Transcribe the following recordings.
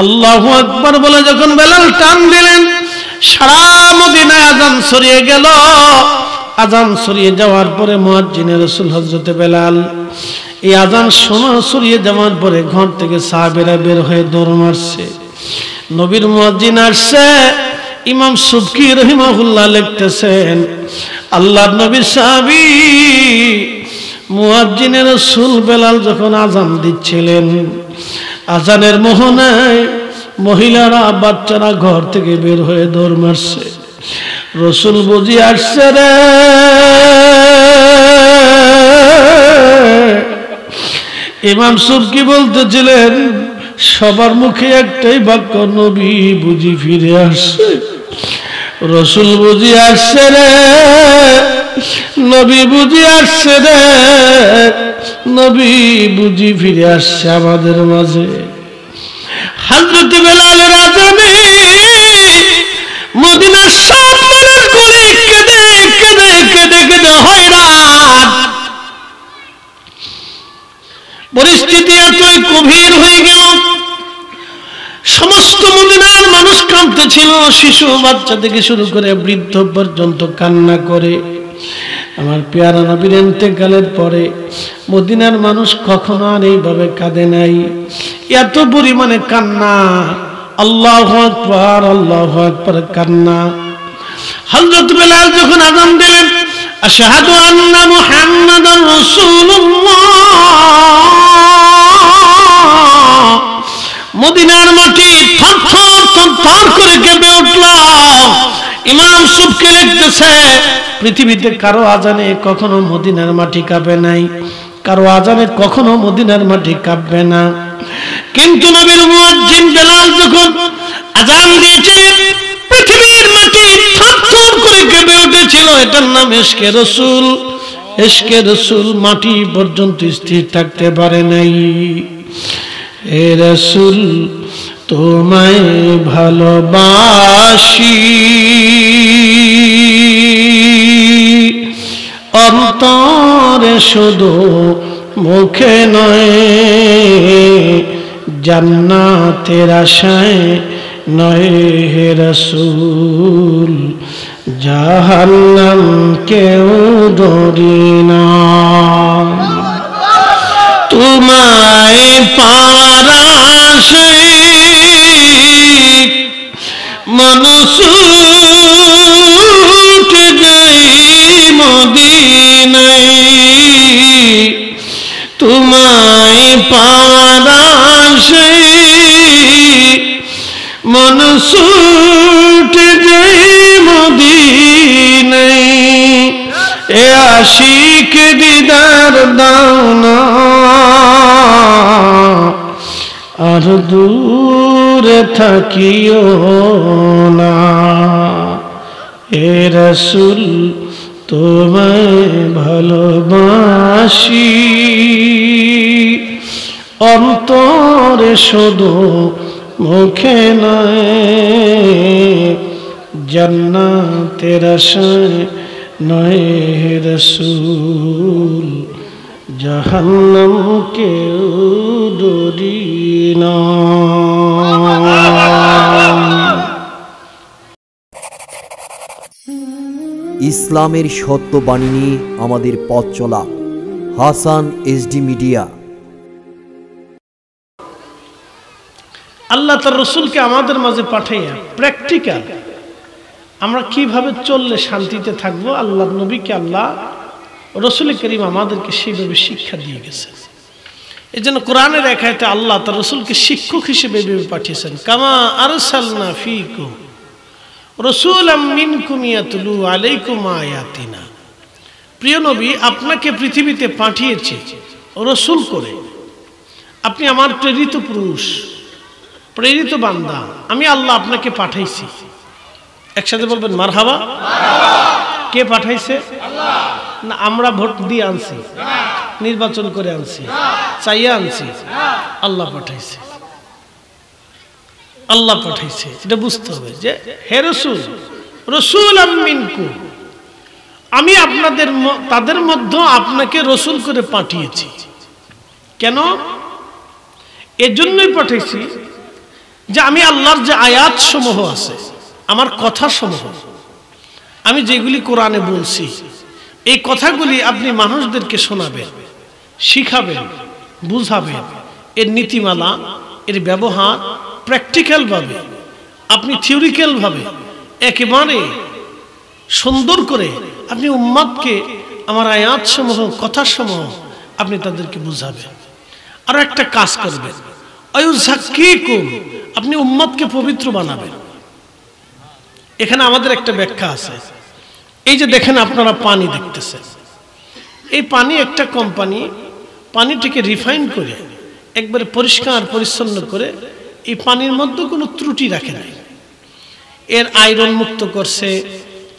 আল্লাহু আকবার বলে যখন বেলাল টান দিলেন, সারা মদিনায় আযান ছড়িয়ে গেল। আযান ছড়িয়ে যাওয়ার পরে মুয়াজ্জিনে রাসূল হযরতে বেলাল এই আযান ছড়িয়ে যাওয়ার পরে ঘর থেকে সাহাবীরা বের হয়ে দৌড় মারছে। নবীর মুয়াজ্জিন আসছে। ইমাম সুবকি রাহিমাহুল্লাহ লিখতেছেন, আল্লাহর নবীর সাহাবী মুয়াজ্জিনে রাসূল বেলাল যখন আযান দিচ্ছিলেন, আযানের মোহনায় মহিলারা বাচ্চারা ঘর থেকে বের হয়ে দৌড় মারছে। রাসূল বুঝি আসছে রে। ইমাম সুবকি বলতেছিলেন, সবার মুখে একটাই বাক্য, নবী বুঝি ফিরে আসছে। রাসূল বুঝি আসছে রে, নবী বুঝি আসছে রে, নবী বুঝি ফিরে আসছে আমাদের মাঝে। হযরত বেলালের আযানে মদিনার সব মানুষগুলি কেঁদে কেঁদে কেঁদে কেঁদে হয়রান। পরিস্থিতি এতই গভীর হয়ে গেল, সমস্ত মদিনার মানুষ কাঁদতেছিল। শিশু বাচ্চা থেকে শুরু করে বৃদ্ধ পর্যন্ত কান্না করে। আমার পেয়ারা নবীর ইন্তেকালের পরে মদিনার মানুষ কখনো আর এইভাবে কাঁদে নাই, এত পরিমাণে কান্না। আল্লাহু আকবার, আল্লাহু আকবার কান্না। হযরত বেলাল যখন আযান দিলেন, আশহাদু আন্না মুহাম্মাদার রাসূলুল্লাহ, মদিনার মাটি থরথর থরথর করে কেঁপে উঠল। ইমাম সুবকি লিখতেছে, পৃথিবীতে কারো আযানে কখনো মদিনার মাটি কাঁপে নাই, কারো আযানে কখনো মদিনার মাটি কাঁপবে না। কিন্তু নবীর মুয়াজ্জিন বেলাল যখন আযান দিয়েছিলেন, পৃথিবীর মাটি থরথর করে কেঁপে উঠেছিল। এটার নাম ইশকে রাসূল। ইশকে রাসূল মাটি পর্যন্ত স্থির থাকতে পারে নাই। হে রাসূল তোমায় ভালোবাসি, অন্তরে শুধু মুখে নয়, জান্নাতের আশায় নয় হে রাসূল, জাহান্নাম কেউ ডরি না। তোমায় পাওয়ার আশায় মানুষ উঠে যায় মদিনায়, তোমায় পাওয়ার আশায় মানুষ উঠে যায় মদিনায়। এ আশিক দিদার দাও না, আর দূরে থাকিও না। হে রাসূল তোমায় ভালোবাসি, অন্তরে শুধু মুখে নয়, জান্নাতের আশায় নয় হে রাসূল, জাহান্নাম কেউ ডরি না। ইসলামের সত্য বাণী নিয়ে আমাদের পথ চলা। Hasan SD media. আল্লাহ তার রসুলকে আমাদের মাঝে পাঠাইয়া প্র্যাকটিক্যাল আমরা কিভাবে চললে শান্তিতে থাকবো, আল্লাহ নবীকে আল্লাহ রসুল করিম আমাদেরকে সেইভাবে শিক্ষা দিয়ে গেছেন। এই জন্য কোরআনের এক আয়াতে আল্লাহ তার রসুলকে শিক্ষক হিসেবে পাঠিয়েছেন, কামা আরসালনা ফীকুম রাসূলাম মিনকুম ইয়াতলু আলাইকুম আয়াতিনা। প্রিয় নবী, আপনাকে পৃথিবীতে পাঠিয়েছি রসুল করে, আপনি আমার প্রেরিত পুরুষ, প্রেরিত বান্দা, আমি আল্লাহ আপনাকে পাঠাইছি। একসাথে বলবেন মারহাবা। কে পাঠাইছে? না আমরা ভোট দিয়ে আনছি, নির্বাচন করে আনছি, চাইয়া আনছি? আল্লাহ পাঠাইছে, আল্লাহ পাঠাইছে। এটা বুঝতে হবে যে হে রাসূল, রাসূলাম মিনকুম, আমি আপনাদের তাদের মধ্যে আপনাকে রসুল করে পাঠিয়েছি। কেন? এজন্যই পাঠিয়েছি যে আমি আল্লাহর যে আয়াত সমূহ আছে, আমার কথা সমূহ, আমি যেগুলি কোরআনে বলছি, এই কথাগুলি আপনি মানুষদেরকে শোনাবেন, শিখাবেন, বুঝাবেন। এর নীতিমালা, এর ব্যবহার প্র্যাকটিক্যালভাবে, আপনি থিওরিক্যালভাবে একেবারে সুন্দর করে আপনি উম্মাদকে আমার আয়াত সমূহ, কথা সমূহ আপনি তাদেরকে বুঝাবেন। আরো একটা কাজ করবেন, আয়ুযাক্কিকুম, আপনি উম্মাদকে পবিত্র বানাবেন। এখানে আমাদের একটা ব্যাখ্যা আছে। এই যে দেখেন আপনারা পানি দেখতেছেন, এই পানি একটা কোম্পানি পানিটিকে রিফাইন করে একবারে পরিষ্কার পরিচ্ছন্ন করে এই পানির মধ্যে কোনো ত্রুটি রাখে নাই, এর আয়রন মুক্ত করছে,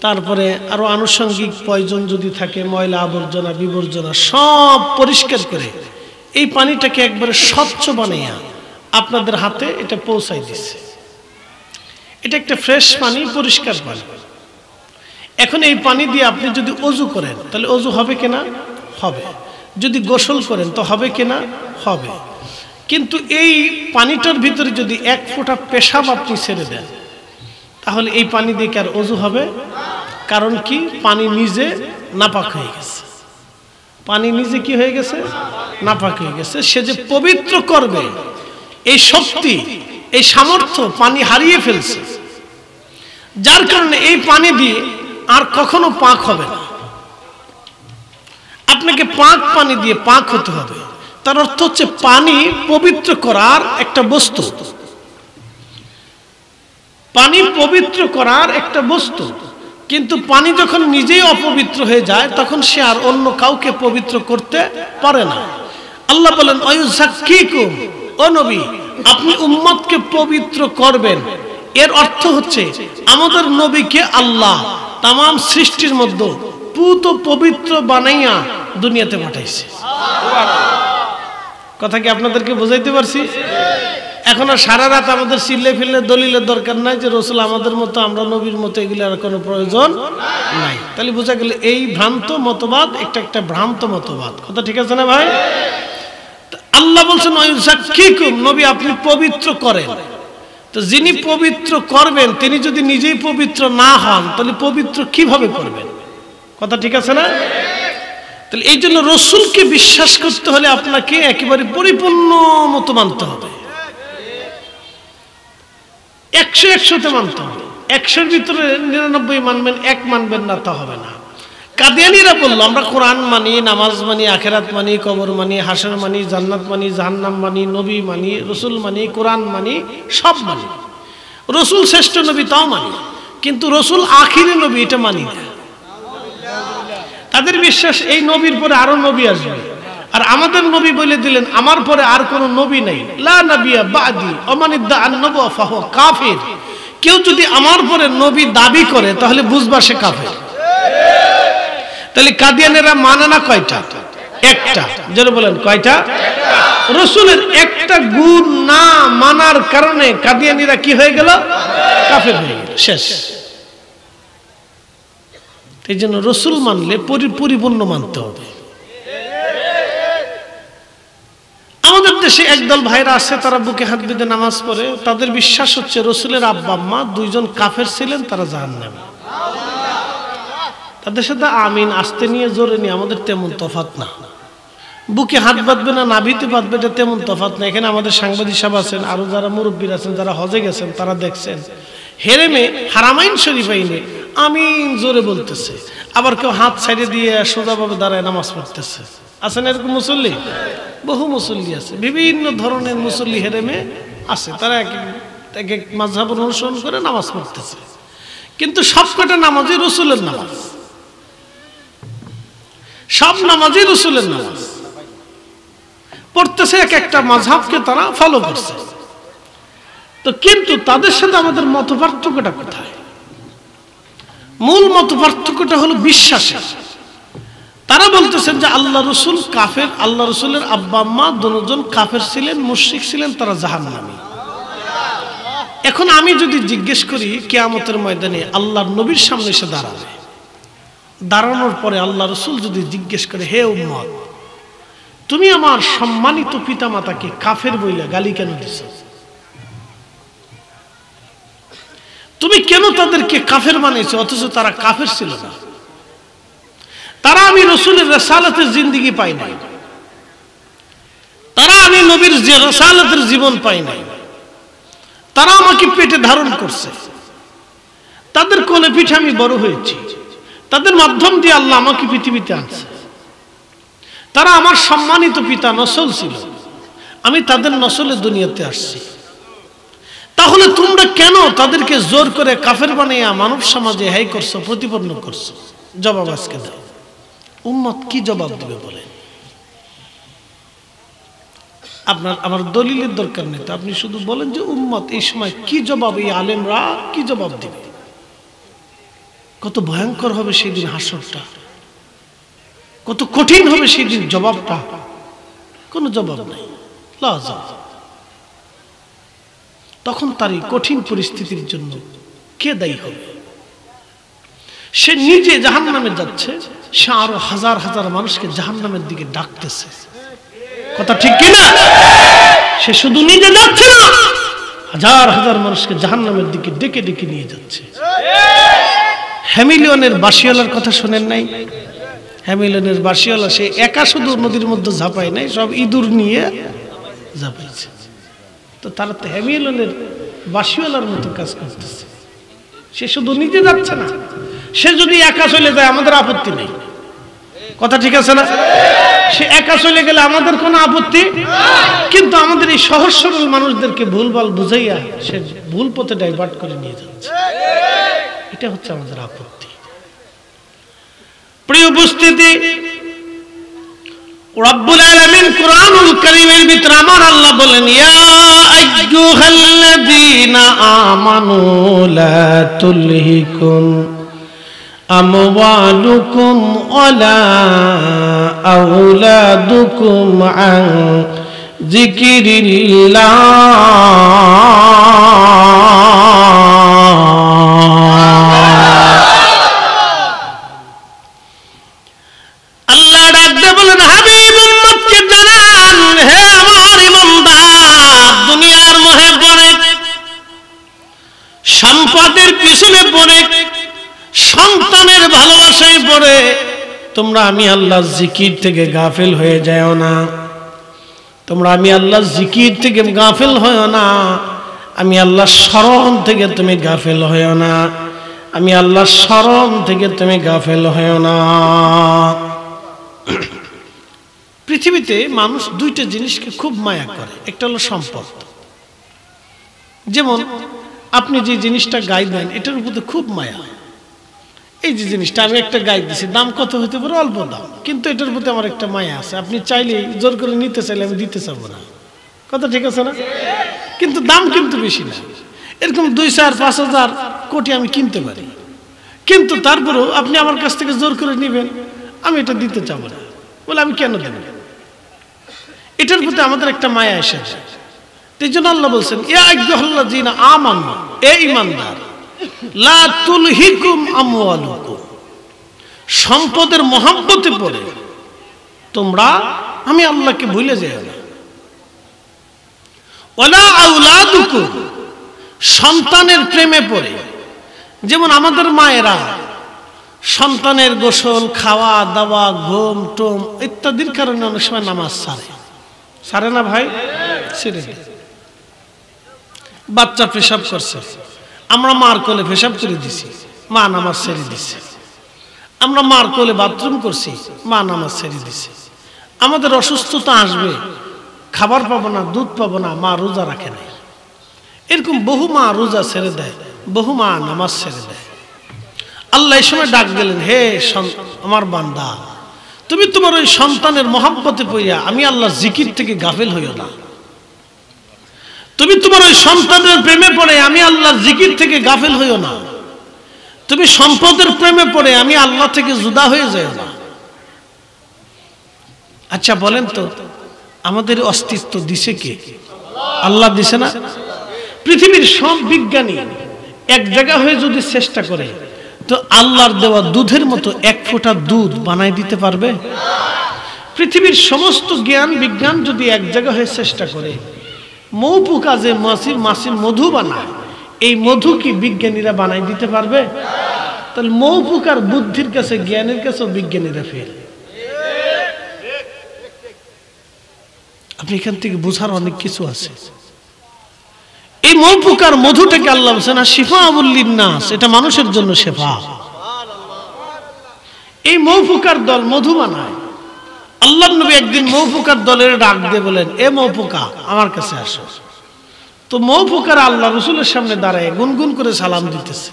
তারপরে আরো আনুষঙ্গিক প্রয়োজন যদি থাকে, ময়লা আবর্জনা বিবর্জনা সব পরিষ্কার করে এই পানিটাকে একবারে স্বচ্ছ বানাইয়া আপনাদের হাতে এটা পৌঁছাই দিচ্ছে। এটা একটা ফ্রেশ পানি, পরিষ্কার পানি। এখন এই পানি দিয়ে আপনি যদি অজু করেন তাহলে অজু হবে কিনা? হবে। যদি গোসল করেন তো হবে কিনা? হবে। কিন্তু এই পানিটার ভিতরে যদি এক ফোঁটা পেশাব আপনি ছেড়ে দেন তাহলে এই পানি দিয়ে কি আর অজু হবে? কারণ কি? পানি নিজে নাপাক হয়ে গেছে। পানি নিজে কি হয়ে গেছে? নাপাক হয়ে গেছে। সে যে পবিত্র করবে এই শক্তি, এই সামর্থ্য পানি হারিয়ে ফেলছে, যার কারণে এই পানি দিয়ে আর কখনো পাক হবে না। আপনাকে পাক পানি দিয়ে পাক হতে হবে। তার অর্থ হচ্ছে পানি পবিত্র করার একটা বস্তু, পানি পবিত্র করার একটা বস্তু। কিন্তু পানি যখন নিজেই অপবিত্র হয়ে যায় তখন সে আর অন্য কাউকে পবিত্র করতে পারে না। আল্লাহ বলেন আয়ুযাক্কিকুম, ও নবী আপনি উম্মতকে পবিত্র করবেন। এর অর্থ হচ্ছে আমাদের নবীকে আল্লাহ তামাম সৃষ্টির মধ্যে পুত পবিত্র বানাইয়া দুনিয়াতে পাঠাইছে। কথা কি আপনাদেরকে বুঝাইতে পারছি? এখন আর সারা রাত আমাদের চিল্লে ফিল্লে দলিলের দরকার নাই যে রসুল আমাদের মতো, আমরা নবীর মতো, এগুলি আর কোনো প্রয়োজন নাই। তাহলে বোঝা গেল এই ভ্রান্ত মতবাদ একটা ভ্রান্ত মতবাদ। কথা ঠিক আছে না ভাই? আল্লাহ বলছেন আয়ুযাক্কিকুম, নবী আপনি পবিত্র করেন। তো যিনি পবিত্র করবেন তিনি যদি নিজেই পবিত্র না হন তাহলে পবিত্র কিভাবে করবেন? কথা ঠিক আছে না? তাহলে এই জন্য রসুলকে বিশ্বাস করতে হলে আপনাকে একেবারে পরিপূর্ণ মতো মানতে হবে। 100-100তে মানতে হবে। 100-এর ভিতরে 99 মানবেন, 1 মানবেন না, তা হবে না। কাদিয়ানীরা বললো আমরা কোরআন মানি, নামাজ মানি, আখেরাত মানি, কবর মানি, হাসর মানি, জান্নাত মানি, জাহান্নাম মানি, নবী মানি, রসুল মানি, কোরআন মানি, সব মানি। রসুল শ্রেষ্ঠ নবী তাও মানি, কিন্তু রসুল আখিরি নবী এটা মানি না। তাদের বিশ্বাস এই নবীর পরে আরো নবী আসবে। আর আমাদের নবী বলে দিলেন আমার পরে আর কোনো নবী নাই, লা নবিয়্যা বা'দি ওয়া মান ইদ্দাআ আন-নবুওয়া ফাহুয়া কাফির। কেউ যদি আমার পরে নবী দাবি করে তাহলে বুঝবা সে কাফের। তাহলে কাদিয়ানীরা মানে না কয়টা? একটা। যারা বলেন কয়টা? রসুলের একটা গুণ না মানার কারণে কাদিয়ানীরা কি হয়ে গেল? কাফের হয়ে গেল, শেষ। এই জন্য রসুল মানলে পরিপূর্ণ মানতে হবে। আমাদের দেশে একদল ভাইরা আছে, তারা বুকে হাত বেঁধে নামাজ পড়ে। তাদের বিশ্বাস হচ্ছে রসুলের আব্বা আম্মা দুইজন কাফের ছিলেন, তারা জাহান্নামী। তাদের সাথে আমিন আসতে নিয়ে জোরে নিয়ে আমাদের তেমন তফাৎ না। বুকে হাত বাঁধবে না, নাভিতে বাঁধবে, এটা তেমন তফাৎ না। এখানে আমাদের সাংবাদিক সাহেব আছেন, আরো যারা মুরব্বীর আছেন, যারা হজে গেছেন, তারা দেখছেন হেরেমে হারামাইন শরীফাইনে আমিন জোরে বলতেছে, আবার কেউ হাত সাইডে দিয়ে সোজাভাবে দাঁড়ায় নামাজ পড়তেছে। আছেন এরকম মুসল্লি? বহু মুসল্লি আছে, বিভিন্ন ধরনের মুসল্লি হেরেমে আছে। তারা এক এক মাযহাব অনুসরণ করে নামাজ পড়তেছে, কিন্তু সবকটা নামাজই রসুলের নামাজ, সব নামাজই রসুলের নামাজ পড়তেছে। এক একটা মাযহাবকে তারা ফলো করছে। তো কিন্তু তাদের সাথে আমাদের মত পার্থক্যটা কোথায়? মূল মত পার্থক্যটা হলো বিশ্বাসে। তারা বলতেছেন যে আল্লাহ রসুল কাফের, আল্লাহ রসুলের আব্বা আম্মা দুজন কাফের ছিলেন, মুশরিক ছিলেন, তারা জাহান্নামী। এখন আমি যদি জিজ্ঞেস করি কিয়ামতের ময়দানে আল্লাহর নবীর সামনে এসে দাঁড়াবে, দাঁড়ানোর পরে আল্লাহ রসুল যদি জিজ্ঞেস করে হে উম্মত তুমি আমার সম্মানিত পিতামাতাকে কাফের বইলা গালি কেন দিছ? তুমি কেন তাদেরকে কাফের বানিয়েছো, অথচ তারা কাফের ছিল না। তারা আমি রাসূলের রাসালাতের জিন্দেগি পাই নাই, তারা আমি নবীর রাসালাতের জীবন পাই নাই, তারা আমাকে পেটে ধারণ করছে, তাদের কোলে পিঠে আমি বড় হয়েছি, তাদের মাধ্যম দিয়ে আল্লাহ আমাকে পৃথিবীতে আনছে, তারা আমার সম্মানিত পিতা নসল ছিল, আমি তাদের নসলে দুনিয়াতে আসছি। তাহলে তোমরা কেন তাদেরকে জোর করে কাফের বানিয়ে মানব সমাজে হাই করছো, প্রতিপন্ন করছো? জবাব আজকে দাও। উম্মত কি জবাব দেবে বলে? আপনার আমার দলিলের দরকার নেই, তো আপনি শুধু বলেন যে উম্মত এই সময় কি জবাব, এই আলেমরা কি জবাব দেবে? কত ভয়ঙ্কর হবে সেই দিন হাসরটা, কত কঠিন হবে সেই দিন জবাবটা। কোনো জবাব নাই, লাজবাব। তখন তার এই কঠিন পরিস্থিতির জন্য কে দায়ী হবে? সে নিজে জাহান্নামে যাচ্ছে, সে আরো হাজার হাজার মানুষকে জাহান্নামের দিকে ডাকতেছে। কথা ঠিক কিনা? সে শুধু নিজে যাচ্ছে না, হাজার হাজার মানুষকে জাহান্নামের দিকে ডেকে ডেকে নিয়ে যাচ্ছে। হ্যামিলিয়নের বাসিওয়ালার কথা শোনেন নাই? হ্যামিলিয়নের বাসিওয়ালা সে একা শুধু নদীর মধ্যে ঝাঁপায় নাই, সব ইঁদুর নিয়ে ঝাঁপাইছে। তো তারা তো হ্যামিলিয়নের বাসিওয়ালার মতো কাজ করতেছে। সে শুধু নিজে যাচ্ছে না, সে যদি একা চলে যায় আমাদের আপত্তি নেই। কথা ঠিক আছে না? সে একা চলে গেলে আমাদের কোনো আপত্তি, কিন্তু আমাদের এই সহজ সরল মানুষদেরকে ভুলভাল বুঝাইয়া সে ভুল পথে ডাইভার্ট করে নিয়ে যাচ্ছে। এটা হচ্ছে আমাদের আপত্তি। প্রিয় উপস্থিতি, রব্বুল আলামিন কুরআনুল কারীমের ভিতরে আমার আল্লাহ বলেন, ইয়া আইয়ুহাল্লাযীনা আমানু লা তুলহিকুম আমওয়ালুকুম ওয়ালা আওলাদুকুম আন যিকরিল্লাহ। আল্লাহ ডাক দিয়ে বলেন, হাবিব উম্মতকে জানান, হে আমার ইমানদার, দুনিয়ার মোহে পড়ে, সম্পদের পিছনে পড়ে, সন্তানের ভালোবাসায় পড়ে তোমরা আমি আল্লাহর জিকির থেকে গাফিল হয়ে যাও না। তোমরা আমি আল্লাহর জিকির থেকে গাফিল হয়ো না। আমি আল্লাহর স্মরণ থেকে তুমি গাফিল হয়ো না। আমি আল্লাহর স্মরণ থেকে তুমি গাফিল হয়ো না। পৃথিবীতে মানুষ দুইটা জিনিসকে খুব মায়া করে, একটা হলো সম্পদ। যেমন আপনি যে জিনিসটা গাই দেন এটার উপর খুব মায়া। এই যে জিনিসটা আমি একটা গাই দিছি, দাম কত হতে পারে? অল্প দাম, কিন্তু এটার প্রতি আমার একটা মায়া আছে। আপনি চাইলে জোর করে নিতে চাইলে আমি দিতে চাবো না। কথা ঠিক আছে না? কিন্তু দাম কিন্তু বেশি না। এরকম 2-4-5 কোটি আমি কিনতে পারি, কিন্তু তারপরেও আপনি আমার কাছ থেকে জোর করে নেবেন, আমি এটা দিতে চাবো না। বলে আমি কেন দেব? এটার প্রতি আমাদের একটা মায়া এসেছে। এই জন্য আল্লাহ বলছেন, ইয়া আইয়ুহাল্লাযীনা আমানু, এ ঈমানদার, লা তুলহিকুম আমওয়ালুকুম, সম্পদের মহব্বতে পড়ে তোমরা আমি আল্লাহকে ভুলে যেও না। ওয়ালা আওলাদুকুম, সন্তানের প্রেমে পড়ে। যেমন আমাদের মায়েরা সন্তানের গোসল, খাওয়া দাওয়া, ঘুম টোম ইত্যাদির কারণে অনেক সময় নামাজ সারে না ভাই, ছেড়ে দেয়। বাচ্চা পেশাব করছে, আমরা মার কোলে পেশাব করে দিছি, মা নামাজ ছেড়ে দিছে। আমরা মার কোলে বাথরুম করছি, মা নামাজ ছেড়ে দিছে। আমাদের অসুস্থতা আসবে, খাবার পাবো না, দুধ পাবো না, মা রোজা রাখে নাই। এরকম বহু মা রোজা ছেড়ে দেয়, বহু মা নামাজ ছেড়ে দেয়। আল্লাহ এই সময় ডাক দিলেন, হে আমার বান্দা, তুমি তোমার ওই সন্তানের মহব্বতে পড়িয়া আমি আল্লাহ জিকির থেকে গাফিল হইও না। তুমি তোমার ওই সন্তানের প্রেমে পড়ে আমি আল্লাহর জিকির থেকে গাফিল হইও না। তুমি সম্পদের প্রেমে পড়ে আমি আল্লাহ থেকে জুদা হয়ে যাও না। আচ্ছা বলেন তো, আমাদের অস্তিত্ব দিছে কে? আল্লাহ দিছে না? পৃথিবীর সব বিজ্ঞানী এক জায়গা হয়ে যদি চেষ্টা করে তো আল্লাহর দেওয়া দুধের মতো এক ফোঁটা দুধ বানাই দিতে পারবে? পৃথিবীর সমস্ত জ্ঞান বিজ্ঞান যদি এক জায়গা হয়ে চেষ্টা করে, মৌ পোকা যে মাছির মধু বানায় এই মধু কি বিজ্ঞানীরা বানাই দিতে পারবে? তাহলে মৌ পোকার বুদ্ধির কাছে, জ্ঞানের কাছে বিজ্ঞানীরা ফেল। আপনি এখান থেকে বোঝার অনেক কিছু আছে। এই মৌ পোকার মধুটাকে আল্লাহ বলছেন না শিফাউল লিন্নাস, এটা মানুষের জন্য শেফা। এই মৌ পোকার দল মধু বানায়। আল্লাহর নবী একদিন মৌ পোকার দলের ডাক দিয়ে বলেন, এ মৌ পোকা আমার কাছে আসো। তো মৌ পোকার আল্লাহ রসুলের সামনে দাঁড়ায় গুনগুন করে সালাম দিতেছে।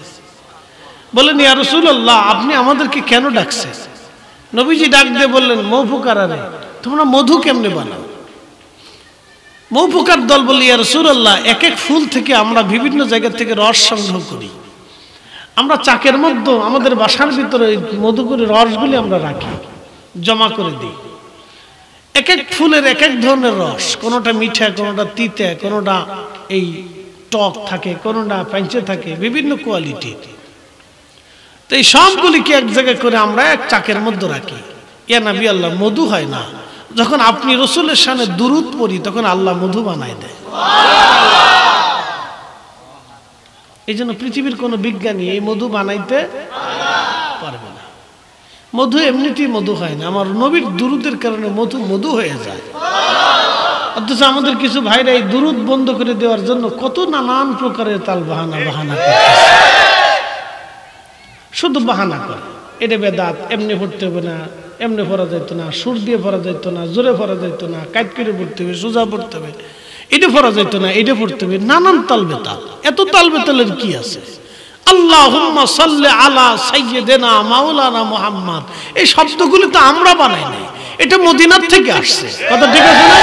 বলেন, ইয়া রাসূলুল্লাহ, আপনি আমাদেরকে কেন ডাকছেন? নবীজি ডাক দিয়ে বললেন, মৌ পোকারা রে, তোমরা মধু কেমনে বানাও? মৌ পোকার দল বলল, ইয়া রাসূলুল্লাহ, এক এক ফুল থেকে আমরা বিভিন্ন জায়গা থেকে রস সংগ্রহ করি। আমরা চাকের মধ্যে আমাদের বাসার ভিতরে মধু করে রসগুলি আমরা রাখি, জমা করে দিই। এক এক ফুলের এক এক ধরনের রস, কোনোটা মিঠা, কোনোটা তিতে, কোনোটা এই টক থাকে, কোনোটা পাঞ্চে থাকে, বিভিন্ন কোয়ালিটি। তো এই সবগুলিকে এক জায়গায় করে আমরা এক চাকের মধ্যে রাখি। ইয়া নবী আল্লাহ, মধু হয় না। যখন আপনি রসুলের সামনে দুরূদ পড়ি তখন আল্লাহ মধু বানায় দেয়। এই জন্য পৃথিবীর কোন বিজ্ঞানী এই মধু বানাইতে পারবে না। মধু এমনিতেই মধু হয় না, আমার নবীর দুরূদের কারণে মধু মধু হয়ে যায়। অথচ আমাদের কিছু ভাইরা এই দুরূদ বন্ধ করে দেওয়ার জন্য কত নানান প্রকারের তাল বাহানা করতেছে। শুধু বাহানা করে, এটা বেদাত, এমনি পড়তে হবে না, এমনি পড়া যেত না, সুর দিয়ে পড়া যেত না, জোরে পড়া যেত না, কাট করে পড়তে হবে, সোজা পড়তে হবে, এটা পড়া যেত না, এটা পড়তে হবে, নানান তাল বেতাল। এত তাল বেতালের কি আছে? আল্লাহুম্মা সাল্লি আলা সাইয়্যিদিনা মাওলানা মুহাম্মদ, এই শব্দগুলো তো আমরা বানাই নাই, এটা মদিনার থেকে আসছে। কথা ঠিক আছে না?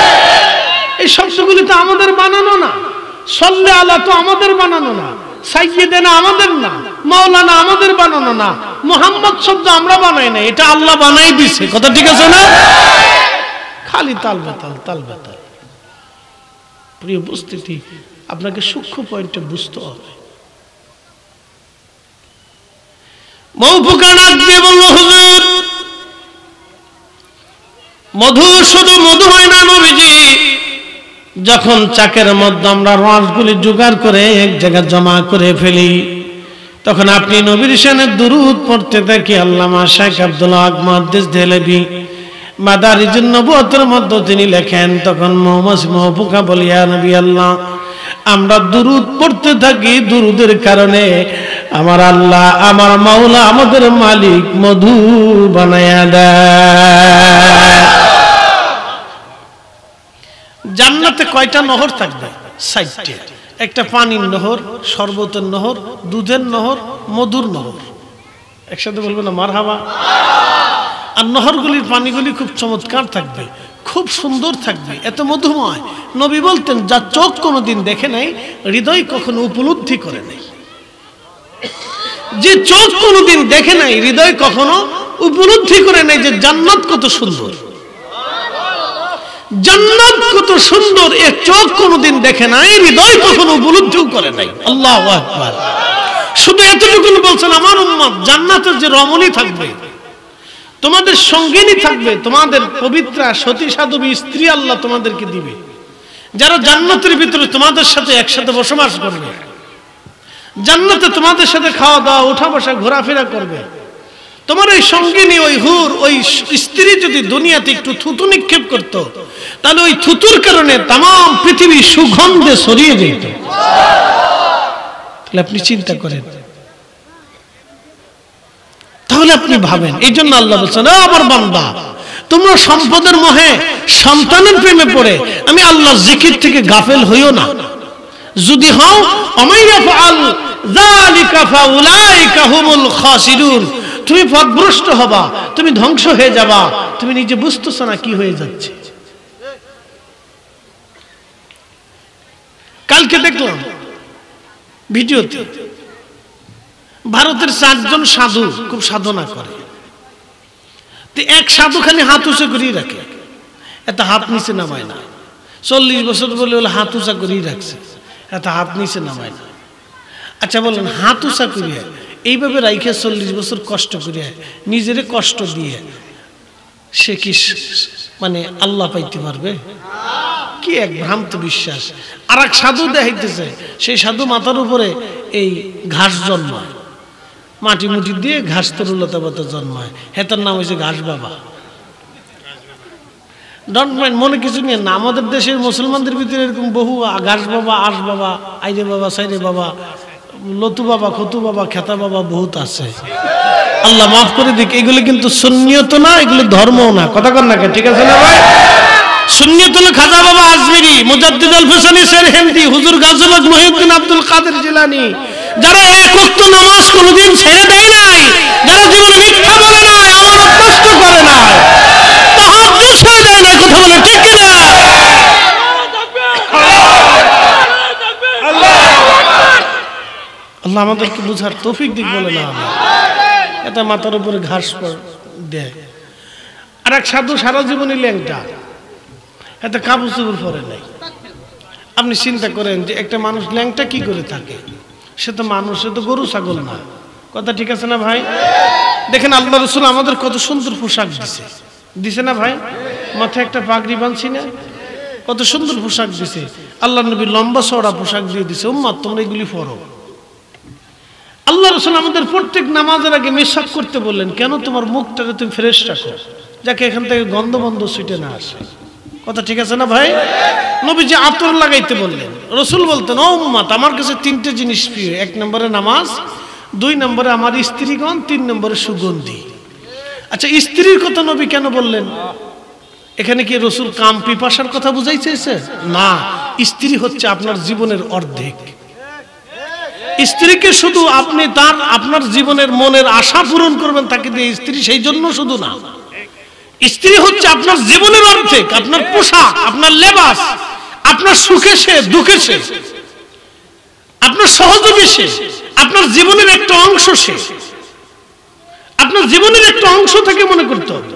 এই শব্দগুলো তো আমাদের বানানো না। সাল্লি আলা তো আমাদের বানানো না, সাইয়্যিদিনা আমাদের না, মাওলানা আমাদের বানানো না, মুহাম্মদ শব্দ আমরা বানাই না, এটা আল্লাহ বানাই দিয়েছে। কথা ঠিক আছে না? খালি তাল বেতাল, তাল বেতাল। প্রিয় উপস্থিতি, আপনাকে সূক্ষ্ম পয়েন্টে বুঝতে হবে। মৌ পোকা ডাক দিয়ে বলল, হুজুর, মধু শুধু মধু হয় না নবীজি, যখন চাকের মধ্যে আমরা রসগুলি জোগাড় করে এক জায়গায় জমা করে ফেলি তখন আপনি নবীর শানে দুরূদ পড়তে থাকি। আল্লামা শেখ আব্দুল হক মুহাদ্দিস দেহলভী মাদারিজুন নবুওয়াতের মধ্যে তিনি লেখেন, তখন মৌ পোকা বলি, ইয়া নবী আল্লাহ, আমরা দুরূদ পড়তে থাকি, দুরূদের কারণে আমার আল্লাহ, আমার মাওলা, আমাদের মালিক মধু বানায়া দেয়। জান্নাতে কয়টা নহর থাকবে? ৬০টা। একটা পানির নহর, শরবতের নহর, দুধের নহর, মধুর নহর। একসাথে বলবে না মারহাবা? আর নহরগুলির পানিগুলি খুব চমৎকার থাকবে, খুব সুন্দর থাকবে, এত মধুময়। নবী বলতেন, যা চোখ কোনোদিন দেখে নাই, হৃদয় কখনো উপলব্ধি করে নাই। যে চোখ কোনোদিন দেখে নাই, হৃদয় কখনো উপলব্ধি করে নাই যে জান্নাত কত সুন্দর, জান্নাত কত সুন্দর, এ চোখ কোনোদিন দেখে নাই, হৃদয় কখনো উপলব্ধিও করে নাই। আল্লাহু আকবার। শুধু এতটুকু বলছেন, আমার উম্মত, জান্নাতের যে রমণী থাকবে, তোমাদের সঙ্গিনী থাকবে, তোমাদের পবিত্র সতী সাধবী স্ত্রী আল্লাহ তোমাদেরকে দিবে, যারা জান্নাতের ভিতরে তোমাদের সাথে একসাথে বসবাস করবে, জান্নাতে তোমাদের সাথে খাওয়া দাওয়া, উঠা বসা, ঘোরাফেরা করবে। তোমার ওই সঙ্গিনী, ওই হুর, ওই স্ত্রী যদি দুনিয়াতে একটু থুতু নিক্ষেপ করত, তাহলে ওই থুতুর কারণে তাম পৃথিবী সুগন্ধে ছড়িয়ে যেত। তাহলে আপনি চিন্তা করেন, তাহলে আপনি ভাবেন। এই জন্য আল্লাহ বলছেন, আমার বান্দা, তোমরা সম্পদের মোহে, সন্তানের প্রেমে পড়ে আমি আল্লাহর জিকির থেকে গাফেল হইও না। যদি হও, অমাইয়াফআল যালিকা ফাউলাইকা হুমুল খাসিরুন, তুমি পথভ্রষ্ট হবা, তুমি ধ্বংস হয়ে যাবা, তুমি নিজে বুঝতেছ না কি হয়ে যাচ্ছে। কালকে দেখলাম ভিডিওতে, ভারতের 4 জন সাধু খুব সাধনা করে, তো এক সাধু খালি হাত উঁচু করেই রাখে, এত হাত নিচে নামায় না। 40 বছর বলে হাত উঁচা করেই রাখছে, এত হাত নিচে নামায় না। আচ্ছা বলেন, হাত উঁচা করিয়া এইভাবে রাইখে 40 বছর কষ্ট করিয়া, নিজেরে কষ্ট দিয়ে সে কি মানে আল্লাহ পাইতে পারবে? কি এক ভ্রান্ত বিশ্বাস। আর এক সাধু দেখাইতেছে, সেই সাধু মাথার উপরে এই ঘাস জন্মায়, মাটি মুটি দিয়ে ঘাস তরুলতা পাতা জন্মায়, হেতার নাম হয়েছে ঘাস বাবা। ডন্ট মাইন্ড, মনে কিছু নিয়ে না, আমাদের দেশের মুসলমানদের ভিতরে এরকম বহু ঘাস বাবা, আশ বাবা, আইরে বাবা, সাইরে বাবা, লতু বাবা, খতু বাবা, খেতা বাবা বহুত আছে। আল্লাহ মাফ করে দিক। এগুলো কিন্তু সুন্নিয়ত না, এগুলো ধর্মও না। কথা কন না, ঠিক আছে না ভাই? সুন্নিয়তুল খাজা বাবা আজমিরি, মুজাদ্দিদ আল ফিসানি সেরহিন্দি, হুজুর গাজী মহিউদ্দিন আব্দুল কাদের জিলানী, যারা এক ওয়াক্ত নামাজ কোনোদিন ছেড়ে দেয় নাই, যারা জীবনে মিথ্যা বলে নাই, আমানত নষ্ট করে নাই, তাহাজ্জুদ ছেড়ে দেয় নাই, কথা বলে ঠিক কি না? আল্লাহ আমাদেরকে বুঝার তৌফিক দিক বলে না। এটা মাথার উপরে ঘাস দেয়। আর এক সাধু সারা জীবনই ল্যাংটা, এতে কাপড় চোপড় পরে নাই। আপনি চিন্তা করেন যে একটা মানুষ ল্যাংটা কি করে থাকে? সে তো মানুষ, সে তো গরু ছাগল না। কথা ঠিক আছে না ভাই? দেখেন আল্লাহ রাসূল আমাদের কত সুন্দর পোশাক দিছে না ভাই? মাথায় একটা পাগড়ি বাঁধছি না, কত সুন্দর পোশাক দিছে। আল্লাহ নবী লম্বা চওড়া পোশাক দিয়ে দিছে, উম্মত তোমরা এগুলি পরো। আল্লাহ রাসূল আমাদের প্রত্যেক নামাজের আগে মেশাক করতে বললেন, কেন? তোমার মুখটাকে তুমি ফ্রেশ রাখো, যাকে এখান থেকে গন্ধ বন্ধ ছুটে না আসে। কথা ঠিক আছে না ভাই? নবীজি আতর লাগাইতে বললেন। রাসূল বলতেন, ও উম্মত, আমার কাছে তিনটে জিনিস প্রিয়। 1 নম্বরে নামাজ, 2 নম্বরে আমার স্ত্রীগণ, 3 নম্বরে সুগন্ধি। আচ্ছা, স্ত্রীর কথা নবী কেন বললেন? এখানে কি রাসূল কাম পিপাসার কথা বুঝাই চেয়েছে? না, স্ত্রী হচ্ছে আপনার জীবনের অর্ধেক। স্ত্রীকে শুধু আপনি আপনার জীবনের মনের আশা পূরণ করবেন তাকে দিয়ে, স্ত্রী সেই জন্য শুধু না। স্ত্রী হচ্ছে আপনার জীবনের অর্ধেক, আপনার পোশাক, আপনার লেবাস, আপনার সুখে সে, দুঃখে সে, আপনার সহযোগী সে, আপনার জীবনের একটা অংশ সে। আপনার জীবনের একটা অংশ থেকে মনে করতে হবে,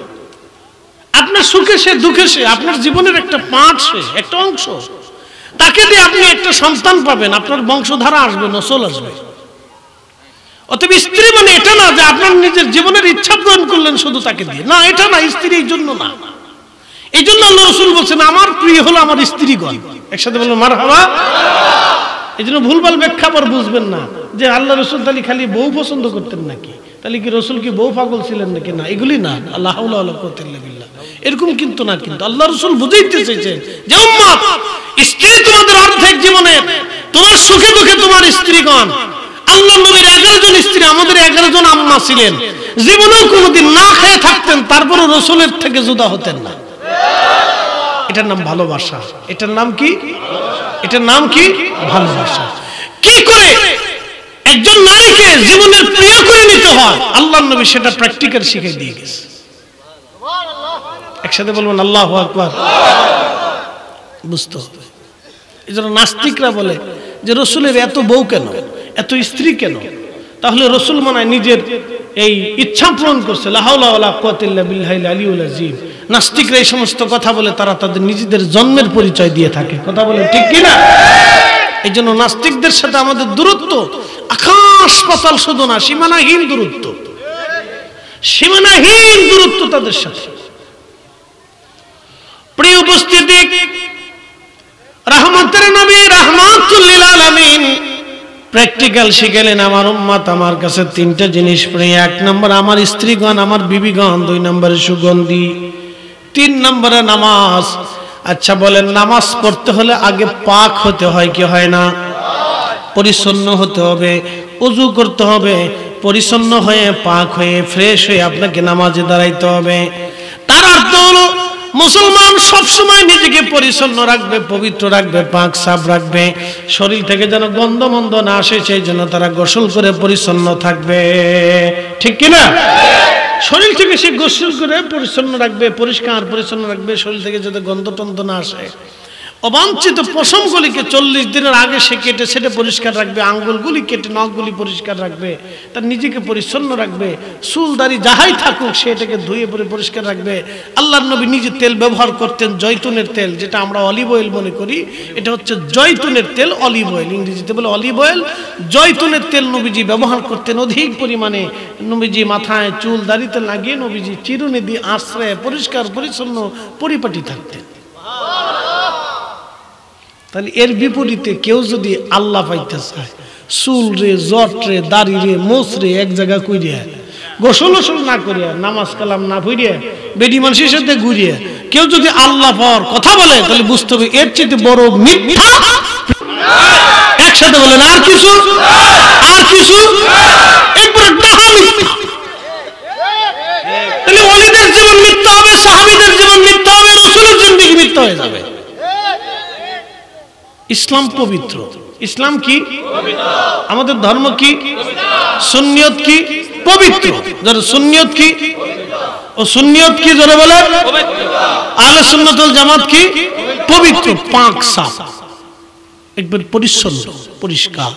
আপনার সুখে সে, দুঃখে সে, আপনার জীবনের একটা পার্ট সে, একটা অংশ। তাকে দিয়ে আপনি একটা সন্তান পাবেন, আপনার বংশধারা আসবে, নসল আসবে। অতএব স্ত্রী মানে এটা না যে আপনার নিজের জীবনের ইচ্ছা পূরণ করলেন শুধু তাকে দিয়ে, না, এটা না। স্ত্রী এই জন্য না। এই জন্য আল্লাহ রাসূল বলছেন, আমার প্রিয় হলো আমার স্ত্রীগণ। একসাথে বলুন মারহাবা। এই জন্য ভুলভাল ব্যাখ্যা আবার বুঝবেন না যে আল্লাহ রাসূল তাহলে খালি বউ পছন্দ করতেন নাকি, তাহলে কি রাসূল কি বউ পাগল ছিলেন নাকি? না, এগুলি না। আল্লাহ হাওলা ওয়ালা কুওয়াতা ইল্লা বিল্লাহ, এরকম কিন্তু না। কিন্তু আল্লাহ রাসূল বুঝাইতে চেয়েছেন যে উম্মত, স্ত্রী তোমাদের অর্ধেক জীবনের, তোমার সুখে দুঃখে তোমার স্ত্রীগণ। আল্লাহ নবীর 11 জন স্ত্রী, আমাদের 11 জন আম্মা ছিলেন। জীবনেও কোনোদিন না খেয়ে থাকতেন, তারপরে রাসূলের থেকে জুদা হতেন না। এটার নাম ভালোবাসা। এটার নাম কি? এটার নাম কি? ভালোবাসা। কি করে একজন নারীকে জীবনের প্রিয় করে নিতে হয়, আল্লাহ নবী সেটা প্র্যাকটিক্যাল শিখিয়ে দিয়ে গেছে। একসাথে বলবেন আল্লাহু আকবার। বুঝতে হবে। এই জন্য নাস্তিকরা বলে যে রাসূলের এত বউ কেন, এত স্ত্রী কেন? তাহলে রাসূল মনে হয় নিজের এই ইচ্ছা পূরণ করছে। লা হাওলা ওয়ালা কুওয়াতা ইল্লা বিল্লাহিল আলিয়্যিল আযীম। নাস্তিকরা এই সমস্ত কথা বলে, তারা তাদের নিজেদের জন্মের পরিচয় দিয়ে থাকে। কথা বলে ঠিক কি না? এই জন্য নাস্তিকদের সাথে আমাদের দূরত্ব আকাশ পাতাল শুধু না, সীমানাহীন দূরত্ব, সীমানাহীন দূরত্ব তাদের সাথে। প্রিয় উপস্থিতি, রাহমাতের নবী রাহমাতুল লিল আলামিন প্র্যাকটিক্যাল শিখালেন আমার উম্মত, আমার কাছে 3টা জিনিস প্রিয়। 1 নম্বর আমার স্ত্রীগণ, আমার বিবিগণ, 2 নম্বরে সুগন্ধি, 3 নম্বরে নামাজ। আচ্ছা বলেন, নামাজ পড়তে হলে আগে পাক হতে হয় কি হয় না? পরিচ্ছন্ন হতে হবে, ওযু করতে হবে, পরিচ্ছন্ন হয়ে পাক হয়ে ফ্রেশ হয়ে আপনাকে নামাজে দাঁড়াইতে হবে। তার অর্থ হলো মুসলমান সবসময় নিজেকে পরিচ্ছন্ন রাখবে, পবিত্র রাখবে, পাক সাফ রাখবে, শরীর থেকে যেন গন্ধ মন্দ না আসে, সেই জন্য তারা গোসল করে পরিচ্ছন্ন থাকবে। ঠিক কিনা? শরীর থেকে সে গোসল করে পরিচ্ছন্ন রাখবে, পরিষ্কার পরিচ্ছন্ন রাখবে, শরীর থেকে যাতে গন্ধ টন্ধ না আসে। অবাঞ্ছিত পশমগুলিকে 40 দিনের আগে সে কেটে সেটা পরিষ্কার রাখবে, আঙ্গুলগুলি কেটে নখগুলি পরিষ্কার রাখবে, তার নিজেকে পরিচ্ছন্ন রাখবে। চুল দাড়ি যাহাই থাকুক সেটাকে ধুয়ে পরে পরিষ্কার রাখবে। আল্লাহর নবী নিজে তেল ব্যবহার করতেন, জয়তুনের তেল, যেটা আমরা অলিভ অয়েল মনে করি, এটা হচ্ছে জয়তুনের তেল, অলিভ অয়েল, ইংরেজিতে বলে অলিভ অয়েল। জয়তুনের তেল নবীজি ব্যবহার করতেন অধিক পরিমাণে। নবীজি মাথায় চুল দাড়িতে লাগিয়ে নবীজি চিরুনি দিয়ে আশ্রয়ে পরিষ্কার পরিচ্ছন্ন পরিপাটি থাকতেন। তাহলে এর বিপরীতে কেউ যদি আল্লাহ পাইতে চায়, চুল রে, জট রে, দাড়ি রে, মোচ রে এক জায়গা কইরিয়া, গোসল না করিয়া, নামাজ কালাম না পড়িয়া, বেডি মানুষের সাথে ঘুরিয়া কেউ যদি আল্লাহ পাওয়ার কথা বলে তাহলে বুঝতে হবে এর চেয়ে বড় মিথ্যা। একসাথে বলেন আর কিছু, একবারে ডাহা মিথ্যা। তাহলে ওলিদের জীবন মিথ্যা হবে, সাহাবীদের জীবন মিথ্যা হবে, রাসূলের জিন্দেগি মিথ্যা হয়ে যাবে। ইসলাম পবিত্র। ইসলাম কি? আমাদের ধর্ম কি? সুন্নিয়ত কি? পবিত্র। যারা সুন্নিয়ত কি? ও সুন্নিয়ত কি জোরে বলে? আহলে সুন্নাত ওয়াল জামাত কি? পবিত্র, পাক সাফ, একবার পরিচ্ছন্ন, পরিষ্কার।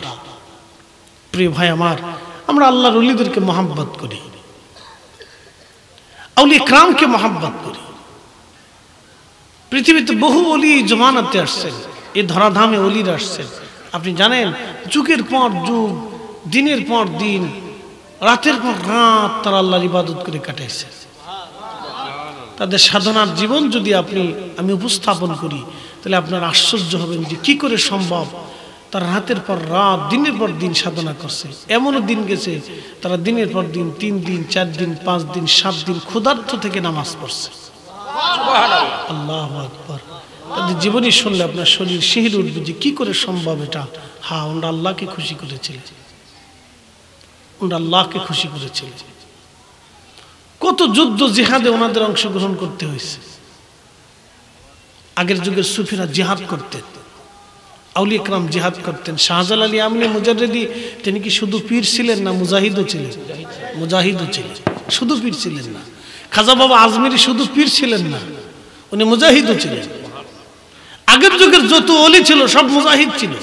প্রিয় ভাই আমার, আমরা আল্লাহর ওলিদেরকে মহব্বত করি, আউলিয়া কিরামকে মহব্বত করি। পৃথিবীতে বহু ওলি জমানাতে আসছেন, এই ধরাধামে ওলিরা আসছেন। আপনি জানেন যুগের পর যুগ, দিনের পর দিন, রাতের পর রাত তারা আল্লাহর ইবাদত করে কাটাইছে। তাদের সাধনার জীবন যদি আমি উপস্থাপন করি তাহলে আপনার আশ্চর্য হবেন যে কি করে সম্ভব। তারা রাতের পর রাত, দিনের পর দিন সাধনা করছে। এমনও দিন গেছে তারা দিনের পর দিন 3 দিন 4 দিন 5 দিন 7 দিন ক্ষুধার্ত থেকে নামাজ পড়ছে। আল্লাহু আকবার। তাদের জীবনী শুনলে আপনার শরীর শিহরে উঠবে যে কি করে সম্ভব এটা। হ্যাঁ, ওনারা আল্লাহকে খুশি করেছিলেন, ওনারা আল্লাহকে খুশি করেছিলেন। কত যুদ্ধ জিহাদে ওনাদের অংশগ্রহণ করতে হয়েছে। আগের যুগের সুফিরা জিহাদ করতেন, আউলিয়া কিরাম জিহাদ করতেন। শাহজালাল আমিনী মুজাদ্দিদি তিনি কি শুধু পীর ছিলেন না মুজাহিদও ছিলেন? মুজাহিদও ছিলেন, শুধু পীর ছিলেন না। খাজা বাবা আজমিরি শুধু পীর ছিলেন না, উনি মুজাহিদও ছিলেন। আগের যুগের যত ওলি ছিল সব মুজাহিদ ছিল।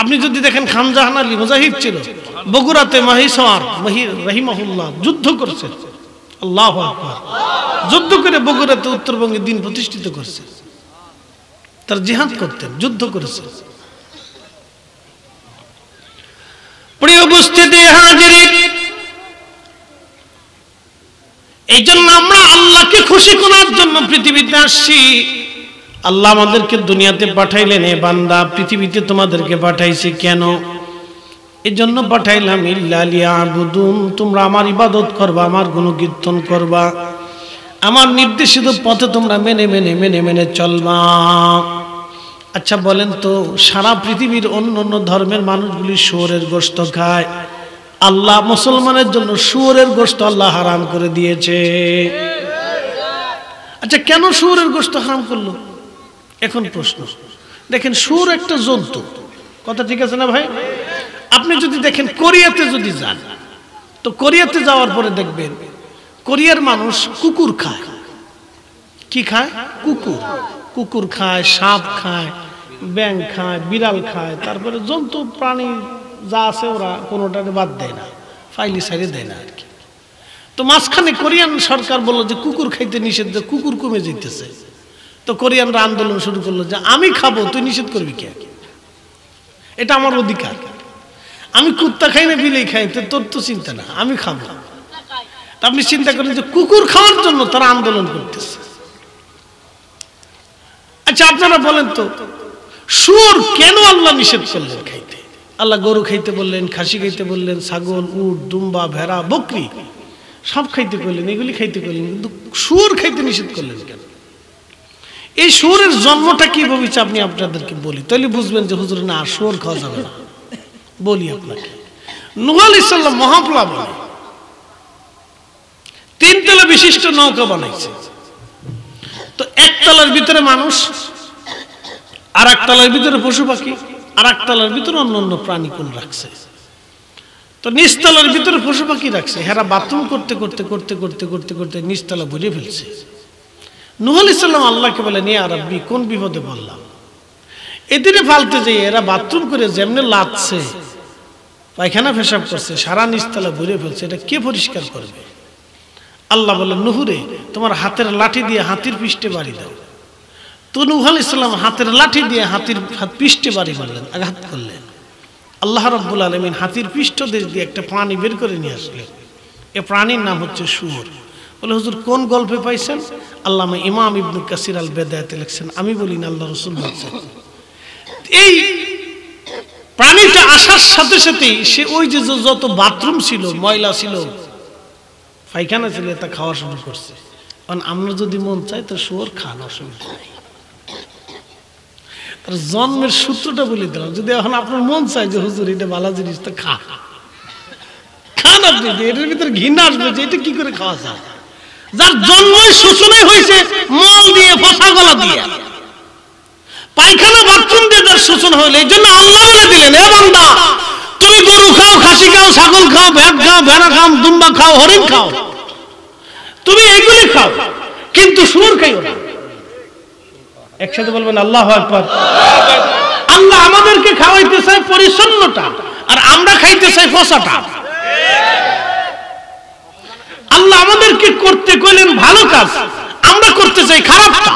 আপনি যদি দেখেন খান জাহান আলী মুজাহিদ ছিল। বগুড়াতে মাহিসার রাহিমাহুল্লাহ যুদ্ধ করছেন। আল্লাহু আকবার। যুদ্ধ করে বগুড়াতে উত্তরবঙ্গে দ্বীন প্রতিষ্ঠিত করছে। তার জিহাদ করতেন, যুদ্ধ করেছেন। প্রিয় উপস্থিতি হাজিরিন, এই জন্য আমরা আল্লাহকে খুশি করার জন্য পৃথিবীতে আসছি। আল্লাহ আমাদেরকে দুনিয়াতে পাঠাইলেন, এ বান্দা পৃথিবীতে তোমাদেরকে পাঠাইছি কেন? এই জন্য পাঠাইলাম ইল্লা লিয়াবুদুন, তোমরা আমার ইবাদত করবা, আমার গুণকীর্তন করবা, আমার নির্দেশিত পথে তোমরা মেনে মেনে মেনে মেনে চলবা। আচ্ছা বলেন তো, সারা পৃথিবীর অন্য অন্য ধর্মের মানুষগুলি শুয়োরের গোশত খায়, আল্লাহ মুসলমানের জন্য শুয়োরের গোশত আল্লাহ হারাম করে দিয়েছে। আচ্ছা কেন শুয়োরের গোশত হারাম করলো? এখন প্রশ্ন, দেখেন শুয়োর একটা জন্তু, কথা ঠিক আছে না ভাই? আপনি যদি দেখেন কোরিয়াতে যদি যান, তো কোরিয়াতে যাওয়ার পরে দেখবেন কোরিয়ার মানুষ কুকুর খায়। কি খায়? কুকুর। কুকুর খায়, সাপ খায়, ব্যাঙ খায়, বিড়াল খায়, তারপরে জন্তু প্রাণী যা আছে ওরা কোনোটাকে বাদ দেয় না, ফাইলি সাইডে দেয় না আর কি। তো মাঝখানে কোরিয়ান সরকার বললো যে কুকুর খাইতে নিষেধ, কুকুর কমে যেতেছে। তো কোরিয়ানরা আন্দোলন শুরু করলো যে আমি খাবো, তুই নিষেধ করবি কে? এটা আমার অধিকার, আমি কুত্তা খাই না বিলেই খাই, তোর তো চিন্তা না, আমি খাবো। তা আপনি চিন্তা করেন যে কুকুর খাওয়ার জন্য তারা আন্দোলন করতেছে। আচ্ছা আপনারা বলেন তো, শুয়োর কেন আল্লাহ নিষেধ করলেন খাইতে? আল্লাহ গরু খাইতে বললেন, খাসি খাইতে বললেন, ছাগল, উট, দুম্বা, ভেড়া, বকরি সব খাইতে করলেন, এগুলি খাইতে করলেন, কিন্তু শুয়োর খাইতে নিষেধ করলেন কেন? এই শুয়োরের জন্মটা কি ভবিষ্যৎ আপনি আপনাদেরকে বলি, তাহলে বুঝবেন যে হুজুর না, শুয়োর খাওয়া যাবে না। বলি আপনাকে, নূহ আলাইহিস সালাম মহাপ্লাবনে 3 তলা বিশিষ্ট নৌকা বানাইছে। তো 1 তলার ভিতরে মানুষ, আর 1 তলার ভিতরে পশু পাখি, আর 1 তলার ভিতরে অন্য অন্য প্রাণী কোন রাখছে। তো নিচতলার ভিতরে পশু পাখি রাখছে, হেরা বাথরুম করতে করতে করতে করতে করতে করতে নিচতলা ভরে ফেলছে। নূহ আলাইহিস সালাম আল্লাহকে বলেন, ইয়া রাব্বি, কোন বিপদে বললাম? এদিকে ফালতে যাই এরা বাথরুম করে যেমনে লাচ্ছে, পায়খানা পেশাব করছে, সারা নিচতলা ভরে ফেলছে, এটা কে পরিষ্কার করবে? আল্লাহ বলেন, নূহ রে, তোমার হাতের লাঠি দিয়ে হাতির পৃষ্ঠে বাড়ি দাও। তো নূহ আলাইহিস সালাম হাতের লাঠি দিয়ে হাতির পৃষ্ঠে বাড়ি মারলেন, আঘাত করলেন। আল্লাহ রাব্বুল আলামিন হাতির পৃষ্ঠদেশ দিয়ে একটা প্রাণী বের করে নিয়ে আসলেন। এ প্রাণীর নাম হচ্ছে শুয়োর। বলে হুজুর কোন গল্পে পাইছেন? আল্লামা ইমাম ইবনে কাসির আল বেদায়াতে লিখছেন, আমি বলি না, আল্লাহ রাসূল বলছেন। এই প্রাণীটা আসার সাথে সাথে সে ওই যে যত বাথরুম ছিল, ময়লা ছিল, পায়খানা ছিল, তা খাওয়া শুরু করছে। কারণ আমরা যদি মন চাই তো শুয়োর খান, অসুবিধা নেই। তার জন্মের সূত্রটা বলে দিলাম। যদি এখন আপনার মন চায় যে হুজুর এটা ভালো জিনিস, তো খান আপনি, এটার ভিতরে ঘৃণা আসবে যে এটা কি করে খাওয়া যায়। যার জন্মের সূচনাই হয়েছে মল দিয়ে, ফসা গলা দিয়ে, পায়খানা বাথরুম দিয়ে যার সূচনা হইলে, এই জন্য আল্লাহ বলে দিলেন, এ বান্দা তুমি গরু খাও, খাসি খাও, ছাগল খাও, ভেড়া খাও, ভেড়া খাও, দুম্বা খাও, হরিণ খাও, তুমি এগুলি খাও, কিন্তু শুয়োর খাইও না। একসাথে বলবেন আল্লাহু আকবার। আল্লাহ আমাদেরকে খাওয়াইতে চাই পরিচ্ছন্নতা, আর আমরা খাইতে চাই ফসাটা। আল্লাহ আমাদেরকে করতে কইলেন ভালো কাজ, আমরা করতে চাই খারাপটা।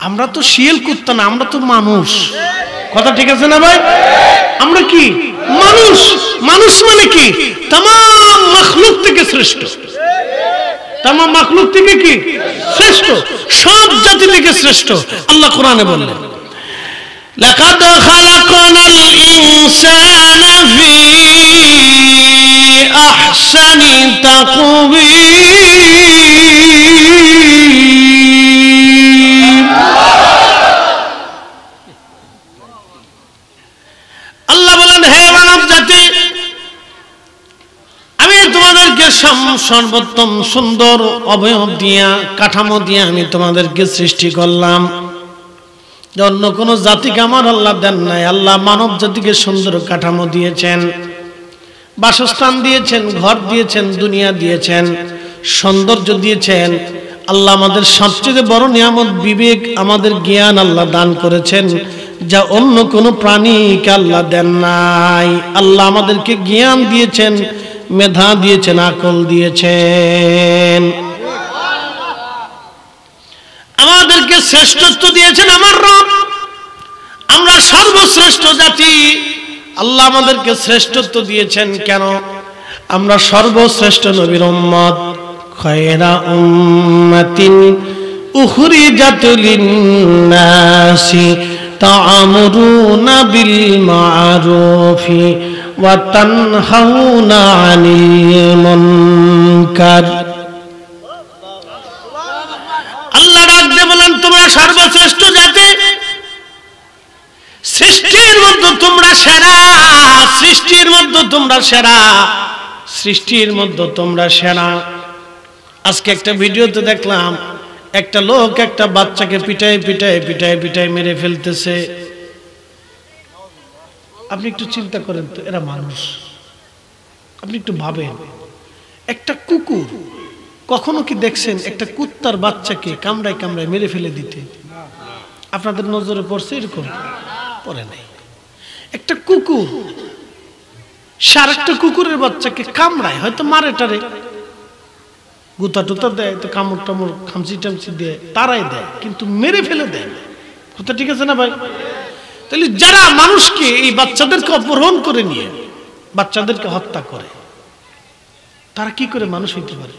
আমরা তো শিয়াল কুত্তা না, আমরা তো মানুষ। কথা ঠিক আছে না ভাই? আমরা কি মানুষ? মানুষ মানে কি? तमाम মখলুক থেকে শ্রেষ্ঠ। तमाम মখলুক থেকে কি শ্রেষ্ঠ? সব জাতি থেকে শ্রেষ্ঠ। আল্লাহ কোরআনে বললেন, লাকাদ খালাকনাল ইনসানা ফি আহসানি তাকওয়ীম। আল্লাহ বলেন, হে মানব জাতি, আমি তোমাদেরকে সর্বোত্তম সুন্দর অবয়ব দিয়া, কাঠামো দিয়া আমি তোমাদেরকে সৃষ্টি করলাম। অন্য কোন জাতিকে আমার আল্লাহ দেন নাই। আল্লাহ মানব জাতিকে সুন্দর কাঠামো দিয়েছেন, বাসস্থান দিয়েছেন, ঘর দিয়েছেন, দুনিয়া দিয়েছেন, সৌন্দর্য দিয়েছেন। আল্লাহ আমাদের সবচেয়ে বড় নিয়ামত বিবেক, আমাদের জ্ঞান আল্লাহ দান করেছেন, যা অন্য কোন প্রাণীকে আল্লাহ দেন নাই। আল্লাহ আমাদেরকে জ্ঞান দিয়েছেন, মেধা দিয়েছেন, আকল দিয়েছেন, আমাদেরকে শ্রেষ্ঠত্ব দিয়েছেন আমার রব। আমরা সর্বশ্রেষ্ঠ জাতি। আল্লাহ আমাদেরকে শ্রেষ্ঠত্ব দিয়েছেন কেন? আমরা সর্বশ্রেষ্ঠ নবীর উম্মত। খায়রা উম্মাতিন উখরিজাত লিন-নাসি তা'মুরুনা বিল মা'রুফি ওয়া তানহাউনা আনিল মুনকার। আল্লাহ রাব্বে বলেন, তোমরা সর্বশ্রেষ্ঠ জাতি, সৃষ্টির মধ্যে তোমরা সেরা, সৃষ্টির মধ্যে তোমরা সেরা, সৃষ্টির মধ্যে তোমরা সেরা। আজকে একটা ভিডিওতে দেখলাম, একটা লোক একটা বাচ্চাকে পিটায় পিটায় পিটায় পিটায় মেরে ফেলতেছে। আপনি একটু চিন্তা করেন তো, এরা মানুষ। আপনি একটু ভাবেন, একটা কুকুর, কখনো কি দেখছেন একটা কুত্তার বাচ্চাকে কামড়ায় কামড়ায় মেরে ফেলে দিতে? আপনাদের নজরে পড়ছে এরকম? পড়ে নাই। একটা কুকুর আরেকটা কুকুরের বাচ্চাকে কামড়ায়, হয়তো মারে টারে, গুতা টুতা দেয়, তো কামড় টামড় খামচি টামচি দিয়ে তারাই দেয়, কিন্তু মেরে ফেলে দেয়। কথা ঠিক আছে না ভাই? তাহলে যারা মানুষকে, এই বাচ্চাদেরকে অপহরণ করে নিয়ে বাচ্চাদেরকে হত্যা করে, তারা কি করে মানুষ হইতে পারে?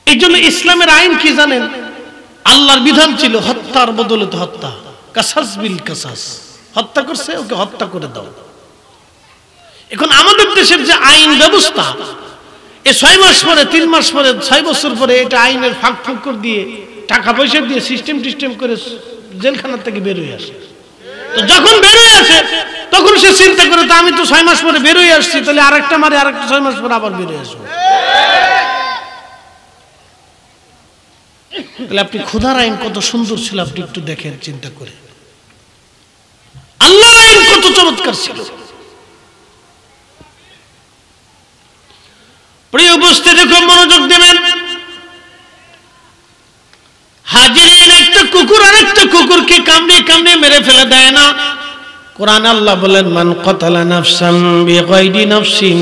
এই জন্য ইসলামের আইন কি জানেন? আল্লাহর বিধান ছিল হত্যার বদলে হত্যা, কাসাস বিল কাসাস। হত্যা করছে, ওকে হত্যা করে দাও। এখন আমাদের দেশের যে আইন ব্যবস্থা, এই 6 মাস পরে, 3 মাস পরে, 6 বছর পরে এটা আইনের ফাঁক ফুঁকর দিয়ে, টাকা পয়সা দিয়ে সিস্টেম টিস্টেম করে জেলখানা থেকে বের হয়ে আসে। তো যখন বের হয়ে আসে, তখন সে চিন্তা করে, তো আমি তো 6 মাস পরে বের হয়ে আসছি, তাহলে আরেকটা মারে, আরেকটা 6 মাস পরে আবার বের হয়ে আসবো। তাহলে আপনি খোদার আইন কত সুন্দর ছিল, আপনি একটু দেখেন, চিন্তা করে। আল্লাহর আইন কত চমৎকার ছিল। প্রিয় উপস্থিতি, খুব মনোযোগ দেবেন। হাজিরিন, একটা কুকুর আরেকটা কুকুরকে কামড়িয়ে কামড়িয়ে মেরে ফেলে দেয় না। কোরআন আল্লাহ বলেন, মান কাতালা নাফসান বিগাইরি নাফসিন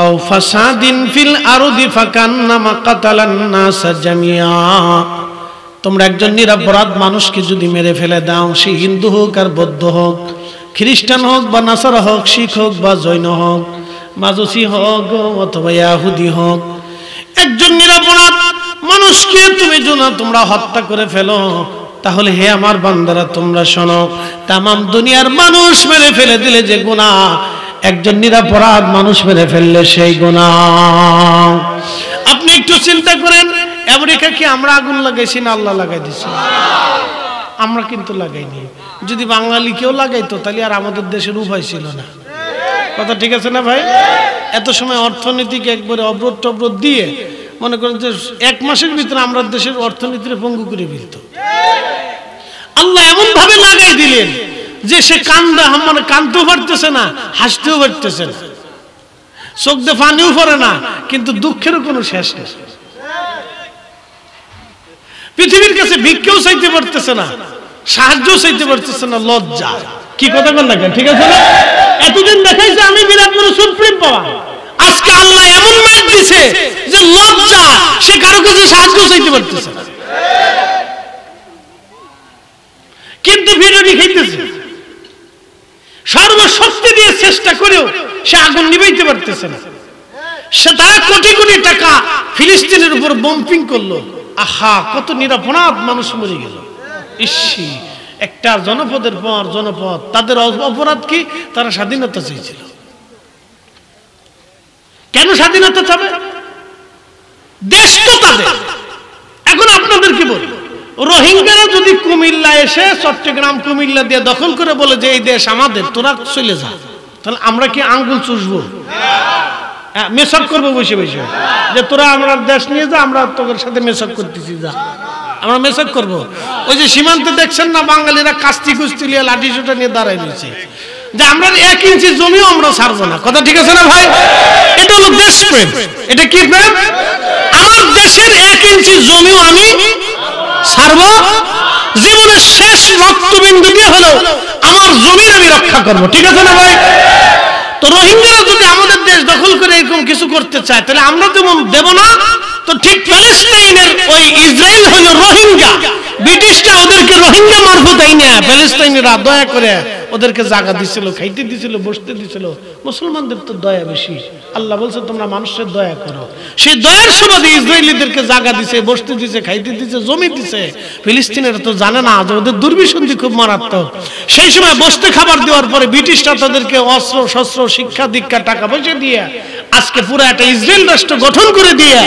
আও ফাসাদিন ফিল আরদি ফাকান্নামা কাতালান নাসা জামিয়া। তোমরা একজন নিরপরাধ মানুষকে যদি মেরে ফেলে দাও, সে হিন্দু হোক আর বৌদ্ধ হোক, খ্রিস্টান হোক বা নাসারা হোক, শিখ হোক বা জৈন হোক, মাজুসি হোক অথবা ইহুদি হোক, একজন নিরপরাধ মানুষকে তুমি যদি তোমরা হত্যা করে ফেলো, তাহলে হে আমার বান্দারা তোমরা শোনো, তামাম দুনিয়ার মানুষ মেরে ফেলে দিলে যে গুনাহ, একজন নিরপরাধ মানুষ মেরে ফেললে সেই গুনাহ। আপনি একটু চিন্তা করেন, আমেরিকা কি আমরা আগুন লাগাইছি না আল্লাহ লাগাই দিয়েছি? আমরা কিন্তু লাগাইনি। যদি বাঙালি কেউ লাগাইতো তাহলে আর আমাদের দেশের উপায় ছিল না। কথা ঠিক আছে না ভাই? এত সময় অর্থনীতিকে একবারে অবরোধ টবরোধ দিয়ে মনে করেন যে 1 মাসের ভিতরে আমরা দেশের অর্থনীতির পঙ্গু করে ফেলত। আল্লাহ এমন ভাবে লাগাই দিলেন যে সে মানে কানতেও পারতেছে না, হাসতেও পারতেছে না, চোখ দিয়ে পানিও পড়ে না, কিন্তু দুঃখেরও কোনো শেষ নেই। পৃথিবীর কাছে ভিক্ষাও চাইতে পারতেছে না, সাহায্য চাইতে পারতেছে না, লজ্জা। কি কথা বল না, ঠিক আছে না? এতদিন দেখাইছে আমি বিরাট বড় সুপ্রিম পাওয়ার, আজকে আল্লাহ এমন মাইক দিছে যে লজ্জা, সে কারো কাছে সাহায্য চাইতে পারতেছে না, কিন্তু বিরোধী খাইতেছে। সর্বশক্তি দিয়ে চেষ্টা করেও সে আগুন নিভাইতে পারতেছে না। সে তারা কোটি কোটি টাকা ফিলিস্তিনের উপর বম্পিং করলো। আহা, কত নিরাপরাধ মানুষ মরে গেল। ইসি, একটা জনপদের পর জনপদ, তাদের অপরাধ কি? তারা স্বাধীনতা চেয়েছিল। কেন স্বাধীনতা চাবে? দেশ তো তাদের। এখন আপনাদের কি বলবো, রোহিঙ্গারা যদি কুমিল্লা এসে চট্টগ্রাম কুমিল্লা দিয়ে দখল করে বলে যে এই দেশ আমাদের, তোরা চলে যা, তাহলে আমরা কি আঙ্গুল চুষবো? মেসাক করবো বসে বসে যে তোরা আমরা দেশ নিয়ে যা, আমরা তোদের সাথে মেসাক করতেছি, যা, আমরা মেসাক করবো? ওই যে সীমান্তে দেখছেন না, বাঙালিরা কাস্তি কুস্তি নিয়ে লাঠি সোটা নিয়ে দাঁড়ায় রয়েছে যে আমরা 1 ইঞ্চি জমিও আমরা ছাড়বো না। কথা ঠিক আছে না ভাই? এটা হলো দেশপ্রেম। এটা কি প্রেম? আমার দেশের 1 ইঞ্চি জমিও আমি ছাড়বো, জীবনের শেষ রক্তবিন্দু দিয়ে হলেও আমার জমির আমি রক্ষা করবো। ঠিক আছে না ভাই? তো রোহিঙ্গারা যদি আমাদের দেশ দখল করে এরকম কিছু করতে চায়, তাহলে আমরা যেমন দেব না, তো ঠিক প্যালেস্টাইনের ওই ইসরায়েল হলো রোহিঙ্গা, ব্রিটিশরা ওদেরকে রোহিঙ্গা মারফত আইনা প্যালেস্টাইনিরা দয়া করে ওদেরকে জায়গা দিছিল, খাইতে দিছিল, বসতে দিছিল। মুসলমানদের তো দয়া বেশি। আল্লাহ বলছে তোমরা মানুষের দয়া করো। সেই দয়ার সুবাদে ইসরায়েলিদেরকে জায়গা দিছে, বসতে দিছে, খাইতে দিছে, জমি দিছে। ফিলিস্তিনেরা তো জানে না যে ওদের দুর্বিসন্ধি খুব মারাত্মক। সেই সময় বসতে খাবার দেওয়ার পরে ব্রিটিশরা তাদেরকে অস্ত্র শস্ত্র, শিক্ষা দীক্ষা, টাকা পয়সা দিয়ে আজকে পুরো একটা ইসরায়েল রাষ্ট্র গঠন করে দিয়ে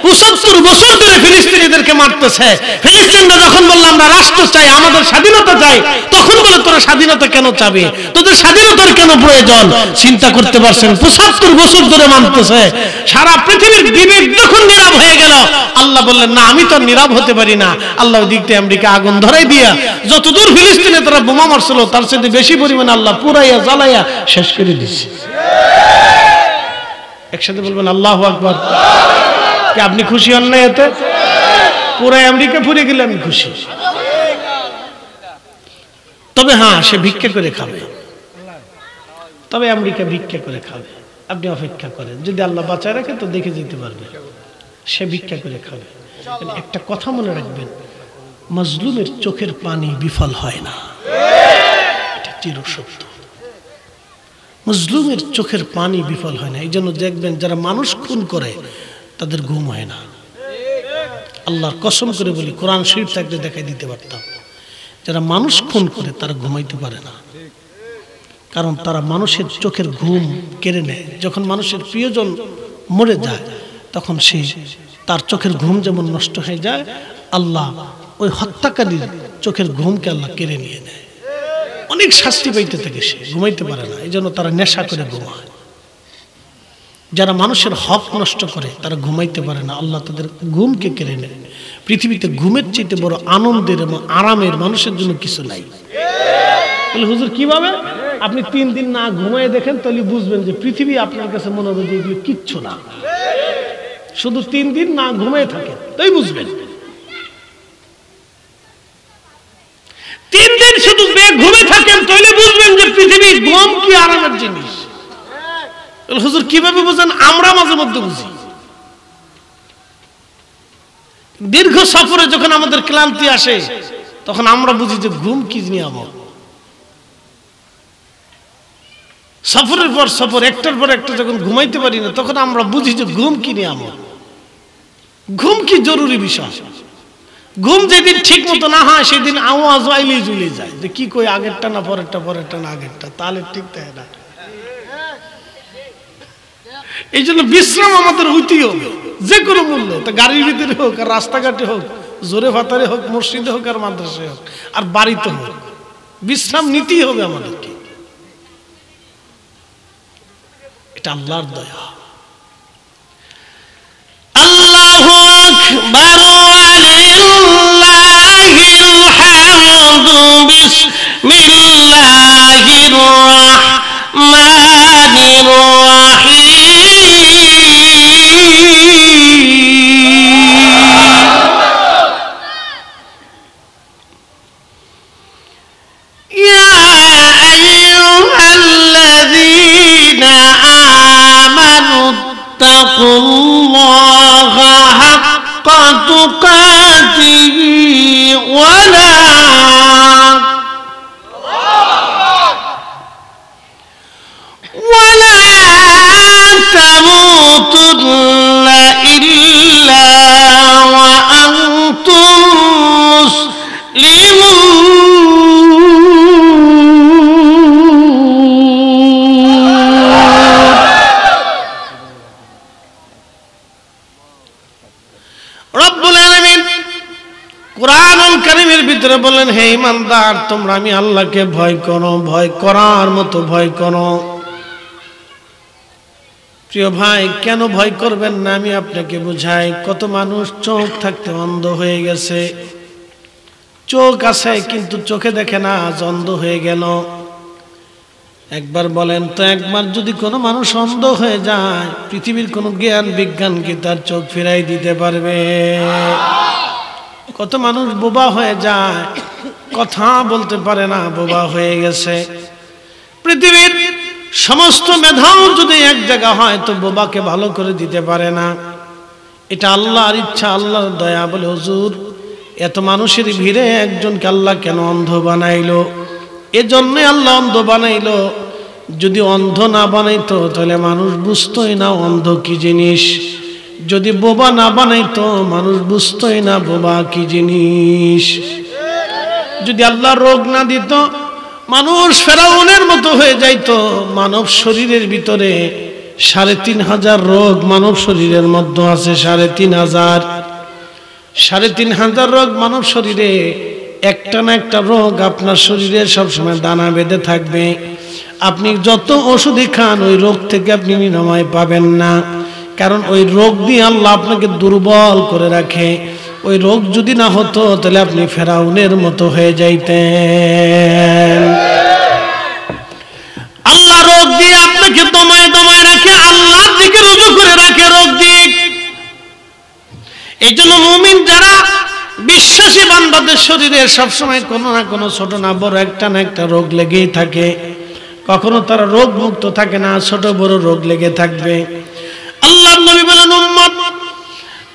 75 বছর ধরে ফিলিস্তিনিদেরকে মারতেছে। ফিলিস্তিনরা যখন বলল আমরা রাষ্ট্র চাই, আমাদের স্বাধীনতা চাই, তখন বলে তোরা স্বাধীনতা কেন চাবে, তোদের স্বাধীনতার কেন প্রয়োজন? চিন্তা করতে পারছেন? 75 বছর ধরে মানতেছে। সারা পৃথিবীর বিবেক যখন নীরব হয়ে গেল, আল্লাহ বললেন না, আমি তো নীরব হতে পারি না। আল্লাহ ওই দিক থেকে আমেরিকা আগুন ধরাই দিয়া যতদূর ফিলিস্তিনে তারা বোমা মারছিল তার চেয়ে বেশি পরিমাণে আল্লাহ পুরাইয়া জ্বালাইয়া শেষ করে দিচ্ছে। একসাথে বলবেন আল্লাহু আকবার। কি আপনি খুশি হন না এতে? পুরো আমেরিকা পুড়ে গেলে আমি খুশি। তবে হ্যাঁ, সে ভিক্ষা করে খাবে। তবে আমেরিকা ভিক্ষা করে খাবে। আপনি অপেক্ষা করেন, যদি আল্লাহ বাঁচায় রাখে তো দেখে যেতে পারবে। সে ভিক্ষা করে খাবে। একটা কথা মনে রাখবেন, মজলুমের চোখের পানি বিফল হয় না, এটা চিরসত্য। মজলুমের চোখের পানি বিফল হয় না। এই জন্য দেখবেন যারা মানুষ খুন করে তাদের ঘুম হয় না। আল্লাহর কসম করে বলি, কোরআন শরীফ থাকলে দেখাই দিতে পারতাম। যারা মানুষ খুন করে তারা ঘুমাইতে পারে না, কারণ তারা মানুষের চোখের ঘুম কেড়ে নেয়। যখন মানুষের প্রিয়জন মরে যায় তখন সে তার চোখের ঘুম যেমন নষ্ট হয়ে যায়, আল্লাহ ওই হত্যাকারীর চোখের ঘুমকে আল্লাহ কেড়ে নিয়ে নেয়। অনেক শাস্তি পাইতে থাকে, সে ঘুমাইতে পারে না। এই জন্য তারা নেশা করে ঘুমায়। যারা মানুষের হক নষ্ট করে তারা ঘুমাইতে পারে না, আল্লাহ তাদের ঘুমকে কেড়ে নেয়। পৃথিবীতে ঘুমের চাইতে বড় আনন্দের এবং আরামের মানুষের জন্য কিছু নাই। বলে হুজুর কিভাবে? আপনি 3 দিন না ঘুমায় দেখেন, তাহলে বুঝবেন যে পৃথিবী আপনার কাছে মনে হবে যে এগুলো কিচ্ছু না। শুধু 3 দিন না ঘুমায় থাকেন, তাই বুঝবেন। 3 দিন শুধু ঘুমে থাকেন, তাহলে বুঝবেন যে পৃথিবী ঘুম কি আরামের জিনিস। হুজুর কিভাবে বুঝেন? আমরা মাঝে মধ্যে বুঝি। দীর্ঘ সফরে যখন আমাদের ক্লান্তি আসে তখন আমরা বুঝি যে ঘুম কি নিয়ামত। সফরের পর সফর, একটার পর একটা যখন ঘুমাইতে পারি না তখন আমরা বুঝি যে ঘুম কি নিয়ামত, ঘুম কি জরুরি বিষয়। ঘুম যেদিন ঠিক মতো না হয় সেদিন আওয়াজ আইলেই ঝুলে যায় যে কি কই আগেরটা না পরেরটা, পরেরটা না আগেরটা, তাহলে ঠিক থাকে না। এই জন্য বিশ্রাম আমাদের হইতেই হবে যে কোনো মূল্যে, তা গাড়ির ভিতরে হোক আর রাস্তাঘাটে হোক, জোরে ফাতারে হোক, মসজিদে হোক আর মাদ্রাসায় হোক আর বাড়িতে হোক, বিশ্রাম নিতেই হবে আমাদেরকে। এটা আল্লাহর দয়া। আল্লাহু আকবার ওয়ালিল্লাহিল হামদু বিসমিল্লাহির রাহমানির বলেন, হে ইমানদার, তোমরা আমি আল্লাহকে ভয় করো, ভয় করার মতো ভয় করো। প্রিয় ভাই, কেন ভয় করবেন না আমি আপনাকে বুঝাই। কত মানুষ চোখ থাকতে অন্ধ হয়ে গেছে, চোখ আছে কিন্তু চোখে দেখে না, আজ অন্ধ হয়ে গেল। একবার বলেন তো, একবার যদি কোনো মানুষ অন্ধ হয়ে যায়, পৃথিবীর কোনো জ্ঞান বিজ্ঞান কি তার চোখ ফিরাই দিতে পারবে? কত মানুষ বোবা হয়ে যায়, কথা বলতে পারে না, বোবা হয়ে গেছে। পৃথিবীর সমস্ত মেধাও যদি এক জায়গা হয় তো বোবাকে ভালো করে দিতে পারে না। এটা আল্লাহর ইচ্ছা, আল্লাহর দয়া। বলে, হুজুর, এত মানুষের ভিড়ে একজনকে আল্লাহ কেন অন্ধ বানাইলো? এজন্য আল্লাহ অন্ধ বানাইলো। যদি অন্ধ না বানাইতো তাহলে মানুষ বুঝতোই না অন্ধ কি জিনিস। যদি বোবা না বানাইতো মানুষ বুঝতোই না বোবা কি জিনিস। যদি আল্লাহ রোগ না দিত মানুষ ফেরাউনের মতো হয়ে যাইতো। মানব শরীরের ভিতরে ৩,৫০০ রোগ মানব শরীরের মধ্যে আছে। ৩,৫০০ রোগ মানব শরীরে। একটা না একটা রোগ আপনার শরীরে সবসময় দানা বেঁধে থাকবে। আপনি যত ওষুধই খান ওই রোগ থেকে আপনি নিরাময় পাবেন না, কারণ ওই রোগ দিয়ে আল্লাহ আপনাকে দুর্বল করে রাখে। ওই রোগ যদি না হতো তাহলে আপনি ফেরাউনের মতো হয়ে যাইতেন। আল্লাহ রোগ দিয়ে আপনাকে দমায় দমায় রাখে, আল্লাহর দিকে রুজু করে রাখে রোগ দিয়ে। এই জন্য মুমিন যারা বিশ্বাসী বান্দাদের শরীরে সবসময় কোনো না কোনো ছোট না বড় একটা না একটা রোগ লেগেই থাকে। কখনো তারা রোগ মুক্ত থাকে না, ছোট বড় রোগ লেগে থাকবে। আল্লাহর নবী বলেন, উম্মত,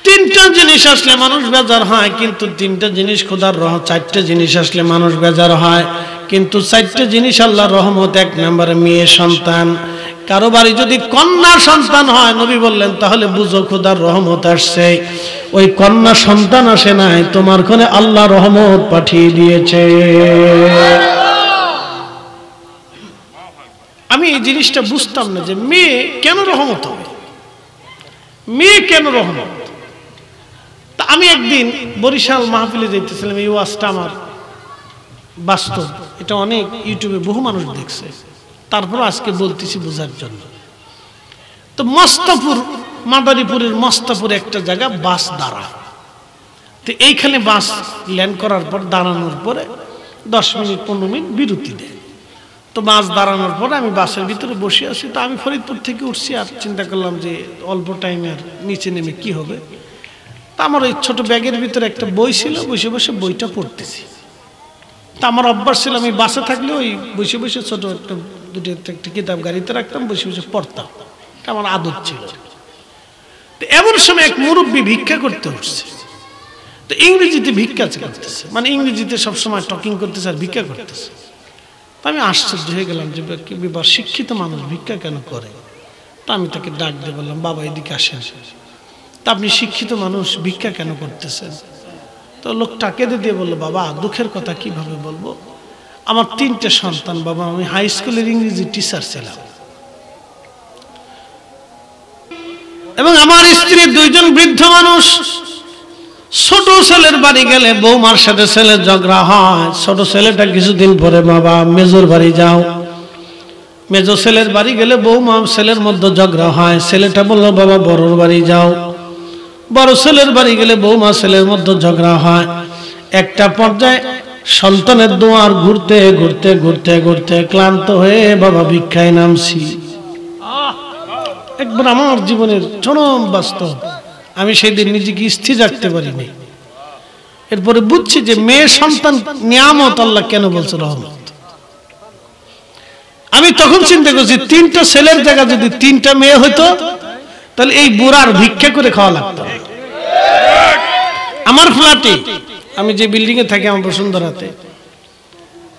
3টা জিনিস আসলে মানুষ বেজার হয়, কিন্তু 3টা জিনিস খোদার রহমত। 4টা জিনিস আসলে মানুষ বেজার হয়, কিন্তু 4টা জিনিস আল্লাহর রহমত। 1 নম্বরে মেয়ে সন্তান। কারো বাড়ি যদি কন্যা সন্তান হয়, নবী বললেন, তাহলে বুঝো খোদার রহমত আসছে। ওই কন্যা সন্তান আসে নাই, তোমার কোনে আল্লাহ রহমত পাঠিয়ে দিয়েছে। আমি এই জিনিসটা বুঝতাম না যে মেয়ে কেন রহমত হবে, মেয়ে কেন রহমত। তা আমি একদিন বরিশাল মাহফিলে যাইতেছিলাম। এই ওয়াজটা আমার বাস্তব, এটা অনেক ইউটিউবে বহু মানুষ দেখছে, তারপর আজকে বলতেছি বোঝার জন্য। তো মস্তাপুর, মাদারীপুরের মস্তাপুর একটা জায়গা বাস দাঁড়ায়। তো এইখানে বাস ল্যান্ড করার পর দাঁড়ানোর পরে 10 মিনিট 15 মিনিট বিরতি দেয়। তো বাস দাঁড়ানোর পরে আমি বাসের ভিতরে বসে আছি। তো আমি ফরিদপুর থেকে উঠছি, আর চিন্তা করলাম যে অল্প টাইমে আর নিচে নেমে কি হবে। তা আমার ওই ছোট ব্যাগের ভিতরে একটা বই ছিল, বসে বসে বইটা পড়তেছি। তা আমার অভ্যাস ছিল, আমি বাসে থাকলে ওই বসে বসে ছোট একটা কিতাব গাড়িতে রাখতাম, বসে বসে পড়তাম, আমার আদত ছিল। তো এমন সময় এক মুরব্বী ভিক্ষা করতে উঠছে। তো ইংরেজিতে ভিক্ষা করতেছে, মানে ইংরেজিতে সবসময় টকিং করতেছে আর ভিক্ষা করতেছে। তা আমি আশ্চর্য হয়ে গেলাম যে কি ব্যাপার, শিক্ষিত মানুষ ভিক্ষা কেন করে। তা আমি তাকে ডাক দিয়ে বললাম, বাবা এদিকে আসেন। তা আপনি শিক্ষিত মানুষ ভিক্ষা কেন করতেছেন? তো লোকটা কেঁদে দিয়ে বললো, বাবা দুঃখের কথা কিভাবে বলবো, আমার 3টে সন্তান বাবা, আমি হাই স্কুলের ইংরেজি টিচার ছিলাম, এবং আমার স্ত্রী 2জন বৃদ্ধ মানুষ। ছোট ছেলের বাড়ি গেলে বৌমার সাথে ছেলের ঝগড়া হয়। ছোট ছেলেটা কিছুদিন পরে, বাবা মেজর বাড়ি যাও। মেজর ছেলের বাড়ি গেলে বৌমা ছেলের মধ্যে ঝগড়া হয়। ছেলেটা বললো, বাবা বড়র বাড়ি যাও। বড় ছেলের বাড়ি গেলে বৌমা ছেলের মধ্যে ঝগড়া হয়। একটা পর্যায়ে সন্তানের দুয়ার ঘুরতে ঘুরতে ঘুরতে ঘুরতে ক্লান্ত হয়ে বাবা ভিক্ষায় নামছি। একবার আমার জীবনের চরম বাস্তব, আমি সেই দিন নিজেকে স্থির রাখতে পারিনি। এরপরে বুঝছি যে মেয়ে সন্তান নিয়ামত, আল্লাহ কেন বলছে রহমত। আমি তখন চিন্তা করছি 3টা ছেলের জায়গা যদি 3টা মেয়ে হইতো, তাহলে এই বুড়ার ভিক্ষা করে খাওয়া লাগতো। আমার ফ্ল্যাটে, আমি যে বিল্ডিং এ থাকি আমার বসুন্ধরাতে,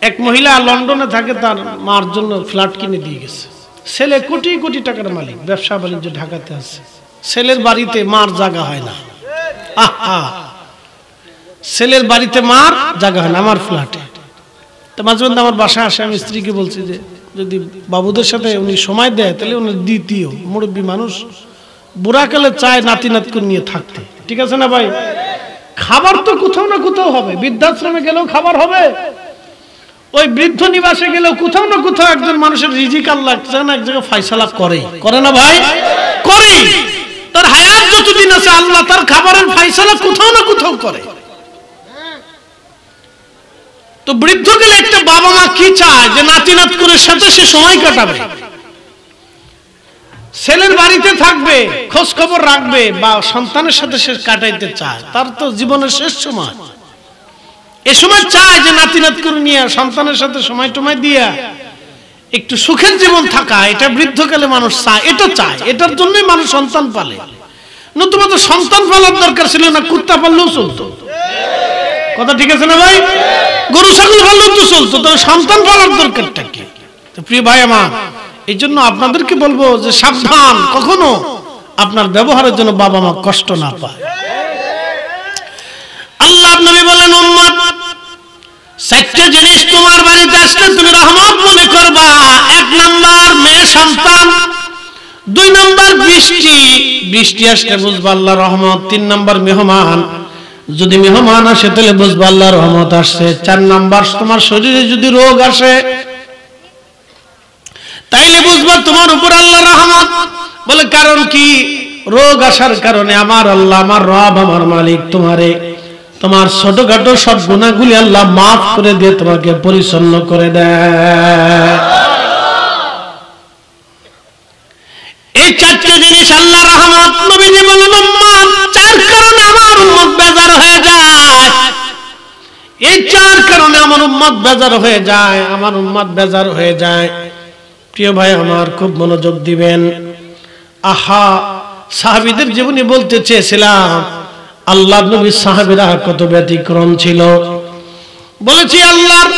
এক মহিলা লন্ডনে থাকে, তার মার জন্য ফ্ল্যাট কিনে দিয়ে গেছে। ছেলে কোটি কোটি টাকার মালিক, ব্যবসা বাণিজ্য ঢাকাতে আছে। ছেলের বাড়িতে মার জায়গা হয় না। ছেলের বাড়িতে মার জায়গা হয় না, আমার ফ্ল্যাটে। তো মাঝে মধ্যে আমার বাসায় আসে, আমি স্ত্রীকে বলছি যে যদি বাবুদের সাথে উনি সময় দেয় তাহলে উনি দ্বিতীয় মুরব্বী মানুষ, বুড়াকালে চায় নাতি নাতকুন নিয়ে থাকতে, ঠিক আছে না ভাই? খাবার তো কোথাও না কোথাও হবে, বৃদ্ধাশ্রমে গেলেও খাবার হবে, ওই বৃদ্ধ নিবাসে গেলেও কোথাও না কোথাও একজন মানুষের রিজিক আল্লাহ এক জায়গায় ফয়সালা করে না ভাই? করে। তার হায়াত যতদিন আছে আল্লাহ তার খাবারের ফয়সালা কোথাও না কোথাও করে। তো বৃদ্ধ গেলে একটা বাবা মা কি চায় যে নাতি নাতকুনের সাথে সে সময় কাটাবে, ছেলের বাড়িতে থাকবে, খোঁজ খবর রাখবে, বা সন্তানের সাথে সে কাটাইতে চায়। তার তো জীবনের শেষ সময়, এ সময় চায় যে নাতি নাতকুন নিয়ে সন্তানের সাথে সময় টময় দিয়া একটু সুখের জীবন থাকা। এটা বৃদ্ধকালে মানুষ চায়, এটা চায়, এটার জন্যই মানুষ সন্তান পালে। নতুবা তো সন্তান পালার দরকার ছিল না, কুত্তা পাললেও চলতো, কথা ঠিক আছে না ভাই? গরু ছাগল পাললেও তো চলতো, তবে সন্তান পালার দরকারটা কি? তো প্রিয় ভাই আমার, এই জন্য আপনাদেরকে বলবো যে সাবধান, কখনো আপনার ব্যবহারের জন্য বাবা মা কষ্ট না পায়। আল্লাহ নবী বলেন, উম্মত 4টা জিনিস তোমার বাড়িতে আসলে তুমি রহমত মনে করবা। 1 নাম্বার মেয়ে সন্তান, 2 নাম্বার বৃষ্টি আসলে বুঝবা আল্লাহ রহমত, 3 নাম্বার মেহমান, যদি মেহমান আসে তাহলে বুঝবা আল্লাহ রহমত আসছে, 4 নাম্বার তোমার শরীরে যদি রোগ আসে তাইলে বুঝবা তোমার উপর আল্লাহ রহমত। বলে কারণ কি? রোগ আসার কারণে আমার আল্লাহ, আমার রব, আমার মালিক তোমার ছোটখাটো সব গুনাহগুলি আল্লাহ মাফ করে দিয়ে তোমাকে পরিচ্ছন্ন করে দেয়। এই 4টা জিনিস আল্লাহ রহমত। নবীজি বলেন, উম্মত 4 কারণে আমার উম্মত বেজার হয়ে যায়। এই 4 কারণে আমার উম্মত বেজার হয়ে যায়, আমার উম্মত বেজার হয়ে যায়। প্রিয় ভাই আমার, খুব মনোযোগ দিবেন। আহা, সাহাবীদের জীবনী বলতে চেয়েছিলাম, আল্লাহ নবী সাহাবীরা কত ব্যতিক্রম ছিল। বলেছি আল্লাহর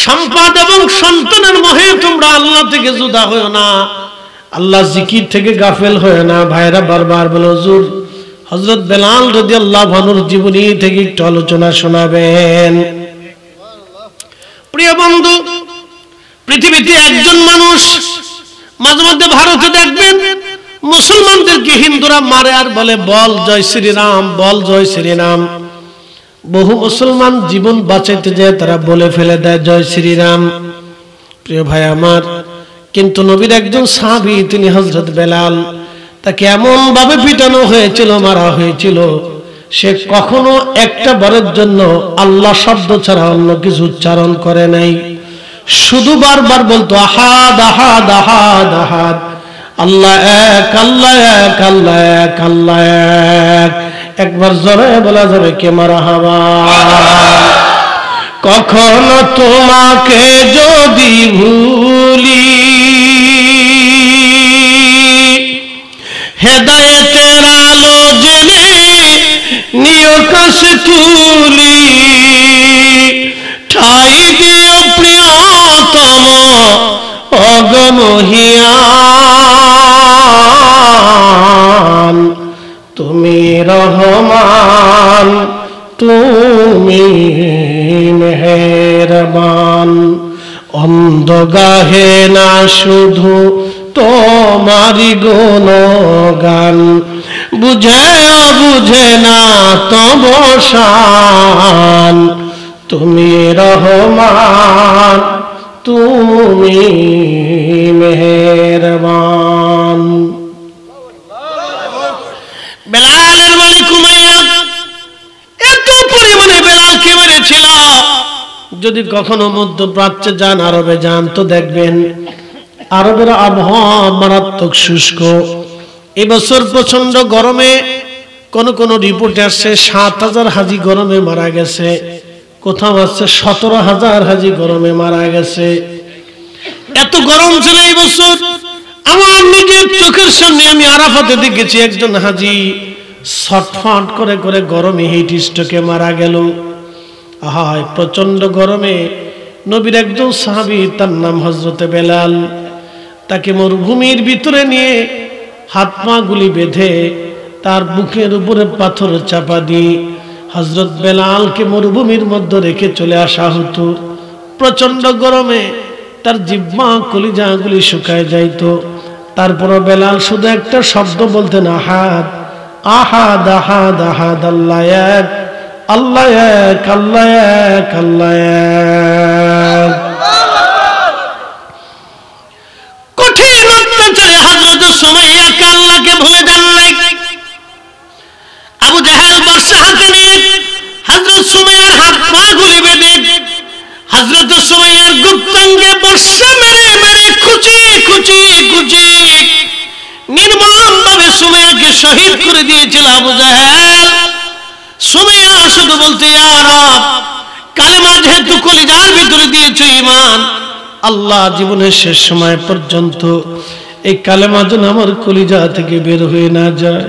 সম্পদ এবং সন্তানের মোহে তোমরা আল্লাহ থেকে জুদা হয়ো না, আল্লাহ জিকির থেকে গাফেল হয়ো না। ভাইরা বারবার বলে, হুজুর হযরত বেলাল রাদিয়াল্লাহু আনহুর জীবনী থেকে একটু আলোচনা শোনাবেন। প্রিয় বন্ধু, পৃথিবীতে একজন মানুষ, মাঝে মধ্যে ভারতে দেখবেন মুসলমানদেরকে হিন্দুরা মারে আর বলে বল জয় শ্রীরাম, বল জয় শ্রীরাম। বহু মুসলমান জীবন বাঁচাইতে যায় তারা বলে ফেলে দেয় জয় শ্রীরাম। প্রিয় ভাই আমার, কিন্তু নবীর একজন সাহাবী, তিনি হযরত বেলাল, তাকে এমন ভাবে পিটানো হয়েছিল, মারা হয়েছিল, সে কখনো একটা বারের জন্য আল্লাহ শব্দ ছাড়া অন্য কিছু উচ্চারণ করে নাই। শুধু বারবার বলতো আহাদ আহাদ আহাদ আহাদ, আল্লাহ এক, আল্লাহ এক, আল্লাহ এক, আল্লাহ এক। একবার জোরে বলা যাবে কে মারহাবা? কখনো তোমাকে যদি ভুলি, হেদায়েতের আলো জেনে নিয় কাছে তুলি, ঠাই দিও প্রিয়তম অগমহিয়ান, তুমি রহমান, তুমি মেহেরবান। অন্ধ গাহে না শুধু তোমারি গুণগান, বুঝে বুঝে না তব শান। তুমি রহমান, তুমি মেহেরবান। বেলালের মালিক উমাইয়া এত পরিমাণে বেলালকে মেরেছিল, যদি কখনো মধ্যপ্রাচ্যে যান, আরবে যান, তো দেখবেন আরবের আবহাওয়া মারাত্মক শুষ্ক। এবছর প্রচন্ড গরমে কোন কোন রিপোর্টে আসছে 7,000 হাজি গরমে মারা গেছে, কোথাও আসছে 17,000 হাজি গরমে মারা গেছে। এত গরম ছিল এই বছর। আমার নিজের চোখের সামনে আমি আরাফাতে দেখেছি একজন হাজি ছটফট করে করে গরমে হিট স্ট্রোকে মারা গেল। আহায়, প্রচন্ড গরমে নবীর একজন সাহাবী, তার নাম হযরতে বেলাল, তাকে মরুভূমির ভিতরে নিয়ে হাত পা গুলি বেঁধে তার বুকের উপরে পাথর চাপা দিয়ে হযরত বেলালকে মরুভূমির মধ্যে রেখে চলে আসা হতো। প্রচন্ড গরমে তার জিহ্বা কলিজাগুলি শুকায় যাইতো। তারপরও বেলাল শুধু একটা শব্দ বলতেন, আহাদ আহাদ আহাদ আহাদ, আল্লাহ এক, আল্লাহ এক, আল্লাহ এক, আল্লাহ এক। কঠিন অত্যাচারে হযরত সুমাইয়া আল্লাহকে ভুলে যান নাই। আবু জাহেল বর্ষা হাতে নিয়ে হযরত সুমাইয়ার হাত পা গুলি বেঁধে হযরত সুমাইয়ার গুপ্তাঙ্গে বর্ষা মেরে মেরে খুঁচে খুঁচে খুঁচে নির্মমভাবে সুমাইয়াকে শহীদ করে দিয়েছিল আবু জাহেল। সুমাইয়া শুধু বলতে, ইয়া রব, কালেমা যেহেতু কলিজার ভিতরে দিয়েছো ঈমান, আল্লাহ জীবনের শেষ সময় পর্যন্ত এই কালেমা যেন আমার কলিজা থেকে বের হয়ে না যায়।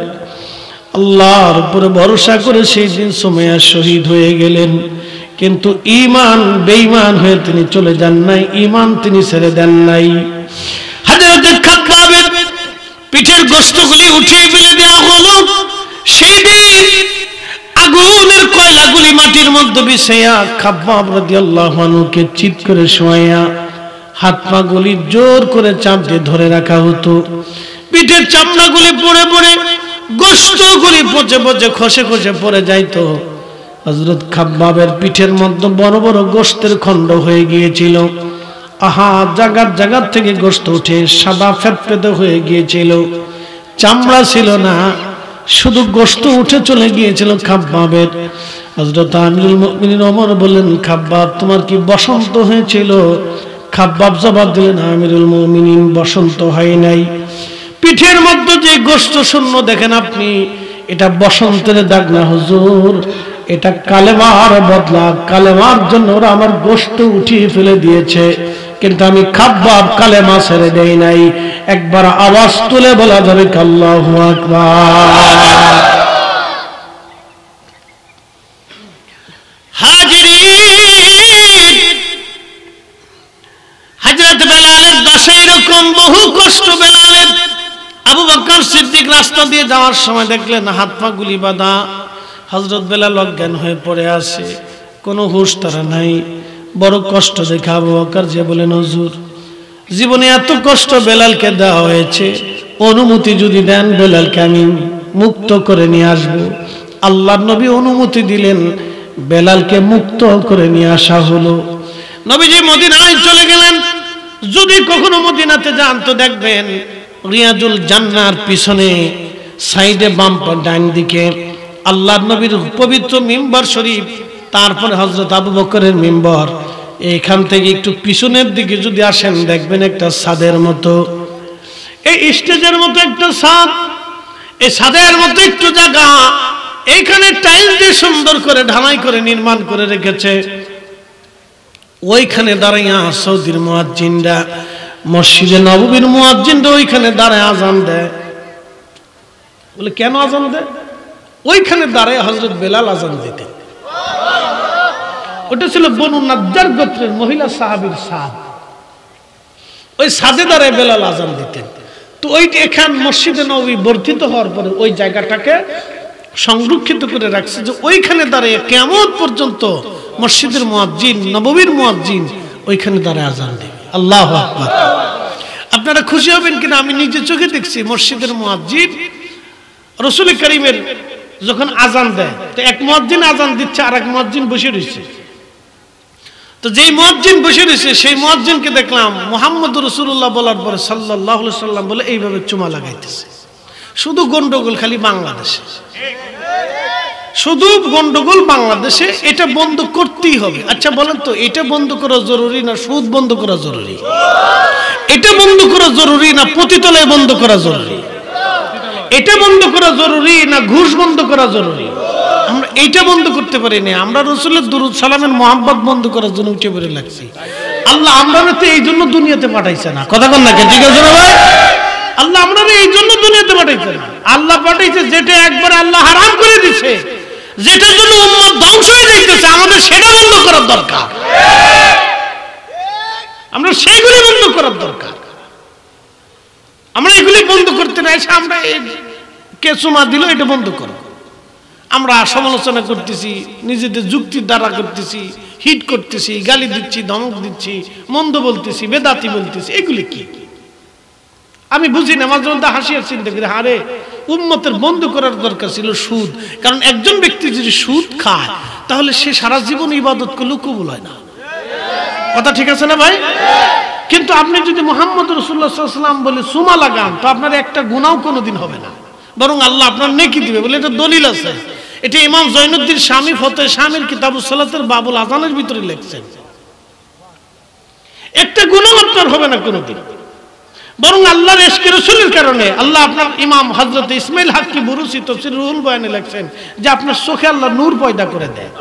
আল্লাহর উপরে ভরসা করে সেই দিন সুমাইয়া শহীদ হয়ে গেলেন। কিন্তু ঈমান বেঈমান হয়ে তিনি চলে যান নাই, ঈমান তিনি ছেড়ে দেন নাই। হযরত খাব্বাবের পিঠের গোশতগুলি উঠিয়ে ফেলে দেওয়া হলো। সেই দিন আগুনের কয়লাগুলি মাটির মধ্যে বিছাইয়া খাব্বাব রাদিয়াল্লাহু আনহুকে চিৎ করে শোয়াইয়া হাত পা গুলি জোর করে চাপ দিয়ে ধরে রাখা হতো। পিঠের চামড়াগুলি পড়ে পড়ে, গোশতগুলি পচে পচে খসে খসে পড়ে যাইতো। হযরত খাব্বাবের পিঠের মধ্যে বড় বড় গোশতের খণ্ড হয়ে গিয়েছিল। আহা, জাগার জাগার থেকে গোশত উঠে সাদা ফেটফেটে হয়ে গিয়েছিল, চামড়া ছিল না, শুধু গোশত উঠে চলে গিয়েছিল খাব্বাবের। হযরত আমিরুল মুমিনিন ওমর বললেন, খাব্বাব, তোমার কি বসন্ত হয়েছিল? খাব্বাব জবাব দিলেন, আমিরুল মুমিনিন, বসন্ত হয় নাই। পিঠের মধ্যে যে গোশত শূন্য দেখেন আপনি, এটা বসন্তের দাগ না হুজুর, এটা কালেমার বদলা। কালেমার জন্য ওরা আমার গোশত উঠিয়ে ফেলে দিয়েছে, কিন্তু আমি খাব্বাব কালেমা ছেড়ে দেই নাই। একবার আওয়াজ তুলে বলা যাবে আল্লাহু আকবার। হাজিরিন, হযরত বেলালের দশা এরকম, বহু কষ্ট বেলালের। আবু বকর সিদ্দিক রাস্তা দিয়ে যাওয়ার সময় দেখলেন হাত পা গুলি বাঁধা, হযরত বেলাল অজ্ঞান হয়ে পড়ে আছে, কোনো হুঁশ তারা নাই। বড় কষ্ট দেখে আবু বকর যে বলেন, হুজুর, জীবনে এত কষ্ট বেলালকে দেওয়া হয়েছে, অনুমতি যদি দেন বেলালকে আমি মুক্ত করে নিয়ে আসবো। আল্লাহর নবী অনুমতি দিলেন, বেলালকে মুক্ত করে নিয়ে আসা হলো। নবীজি মদিনায় চলে গেলেন। যদি কখনো মদিনাতে যান তো দেখবেন রিয়াজুল জান্নার পিছনে সাইডে বাম ডান দিকে আল্লাহর নবীর পবিত্র মিম্বর শরীফ, তারপরে হযরত আবু বকরের মিম্বর। এইখান থেকে একটু পিছনের দিকে যদি আসেন দেখবেন একটা ছাদের মতো, এই স্টেজের মতো একটা ছাদ, এই ছাদের মতো একটু জায়গা, এইখানে টাইল দিয়ে সুন্দর করে ঢালাই করে নির্মাণ করে রেখেছে। ওইখানে দাঁড়াইয়া সৌদির মুয়াজ্জিনরা, মসজিদে নববীর মুয়াজ্জিনরা ওইখানে দাঁড়ায় আজান দেয়। বলে কেন আজান দেয়? ওইখানে দাঁড়ায় হযরত বেলাল আজান দিতেন। ওটা ছিল বনু নাজ্জার গোত্রের মহিলা সাহাবীর ছাদ, ওই ছাদে দাঁড়ায় বেলাল আজান দিতেন। তো ওইটা এখান মসজিদে নববী বর্ধিত হওয়ার পরে ওই জায়গাটাকে সংরক্ষিত করে রাখছে যে ওইখানে দাঁড়িয়ে কিয়ামত পর্যন্ত মসজিদের মুয়াজ্জিন, নববীর মুয়াজ্জিন ওইখানে দাঁড়িয়ে আজান দেবে। আল্লাহু আকবার। আপনারা খুশি হবেন কিনা আমি নিজে চোখে দেখছি, মসজিদের মুয়াজ্জিন রাসূল করিমের যখন আজান দেয় তো এক মুয়াজ্জিন আজান দিচ্ছে আর এক মুয়াজ্জিন বসে রয়েছে। তো যেই মুয়াজ্জিন বসে রয়েছে সেই মুয়াজ্জিনকে দেখলাম মুহাম্মদুর রাসূলুল্লাহ বলার পরে সাল্লাল্লাহু আলাইহি সাল্লাম বলে এইভাবে চুমা লাগাইতেছে। শুধু গন্ডগোল খালি বাংলাদেশে, শুধু গন্ডগোল বাংলাদেশে। এটা বন্ধ করতেই হবে। আচ্ছা বলেন তো, এটা বন্ধ করা জরুরি না সুদ বন্ধ করা জরুরি? এটা বন্ধ করা জরুরি না পতিতলায় বন্ধ করা জরুরি? এটা বন্ধ করা জরুরি না ঘুষ বন্ধ করা জরুরি? আমরা এইটা বন্ধ করতে পারি না। আমরা রাসূলের দুরূদ সালামের মোহাব্বত বন্ধ করার জন্য উঠে পড়ে লাগছি। আল্লাহ আমরা তো এই জন্য দুনিয়াতে পাঠাইছে না। কথা বল না কে? ঠিক আছে ভাই? আল্লাহ আমরা এই জন্য দুনিয়াতে পাঠাইছে না। আল্লাহ পাঠাইছে যেটা একবার আল্লাহ হারাম করে দিয়েছে, যেটার জন্য উম্মত ধ্বংস হয়ে যাইতেছে, আমাদের সেটা বন্ধ করার দরকার। আমরা সেগুলি বন্ধ করার দরকার। আমরা এগুলি বন্ধ করতে না এসে আমরা কে চুমা দিল এটা বন্ধ করো। আমরা সমালোচনা করতেছি, নিজেদের যুক্তির দ্বারা করতেছি, হিট করতেছি, গালি দিচ্ছি, ধমক দিচ্ছি, মন্দ বলতেছি, বেদাতি বলতেছি। এগুলি কি আমি বুঝি না। মাঝে মধ্যে হাসি আর চিন্তা করি, আরে উম্মতের বন্ধ করার দরকার ছিল সুদ। কারণ একজন ব্যক্তি যদি সুদ খায় তাহলে সে সারা জীবন ইবাদত করলেও কবুল হয় না। কথা ঠিক আছে না ভাই? কিন্তু আপনি যদি মুহাম্মদ রাসূলুল্লাহ সাল্লাল্লাহু আলাইহি ওয়াসাল্লাম বলে সুমা লাগান তো আপনার একটা গুনাহ কোনোদিন হবে না, বরং আল্লাহ আপনার নেকি দিবে। বলে এটা দলিল আছে। এটা ইমাম জৈনুদ্দিন শামী ফতোয়া শামীর কিতাবুস সালাতের বাবুল আযানের ভিতরে লিখছেন। একটা গুনাহ আপনার হবে না কোনোদিন, বরং আল্লাহর ইশকে রাসূলের কারণে আল্লাহ আপনার ইমাম হযরত ইসমাঈল হাক্কি বুরুসি তাফসীর রুহুল বয়ানে লিখছেন যে আপনার চোখে আল্লাহ নূর পয়দা করে দেয়।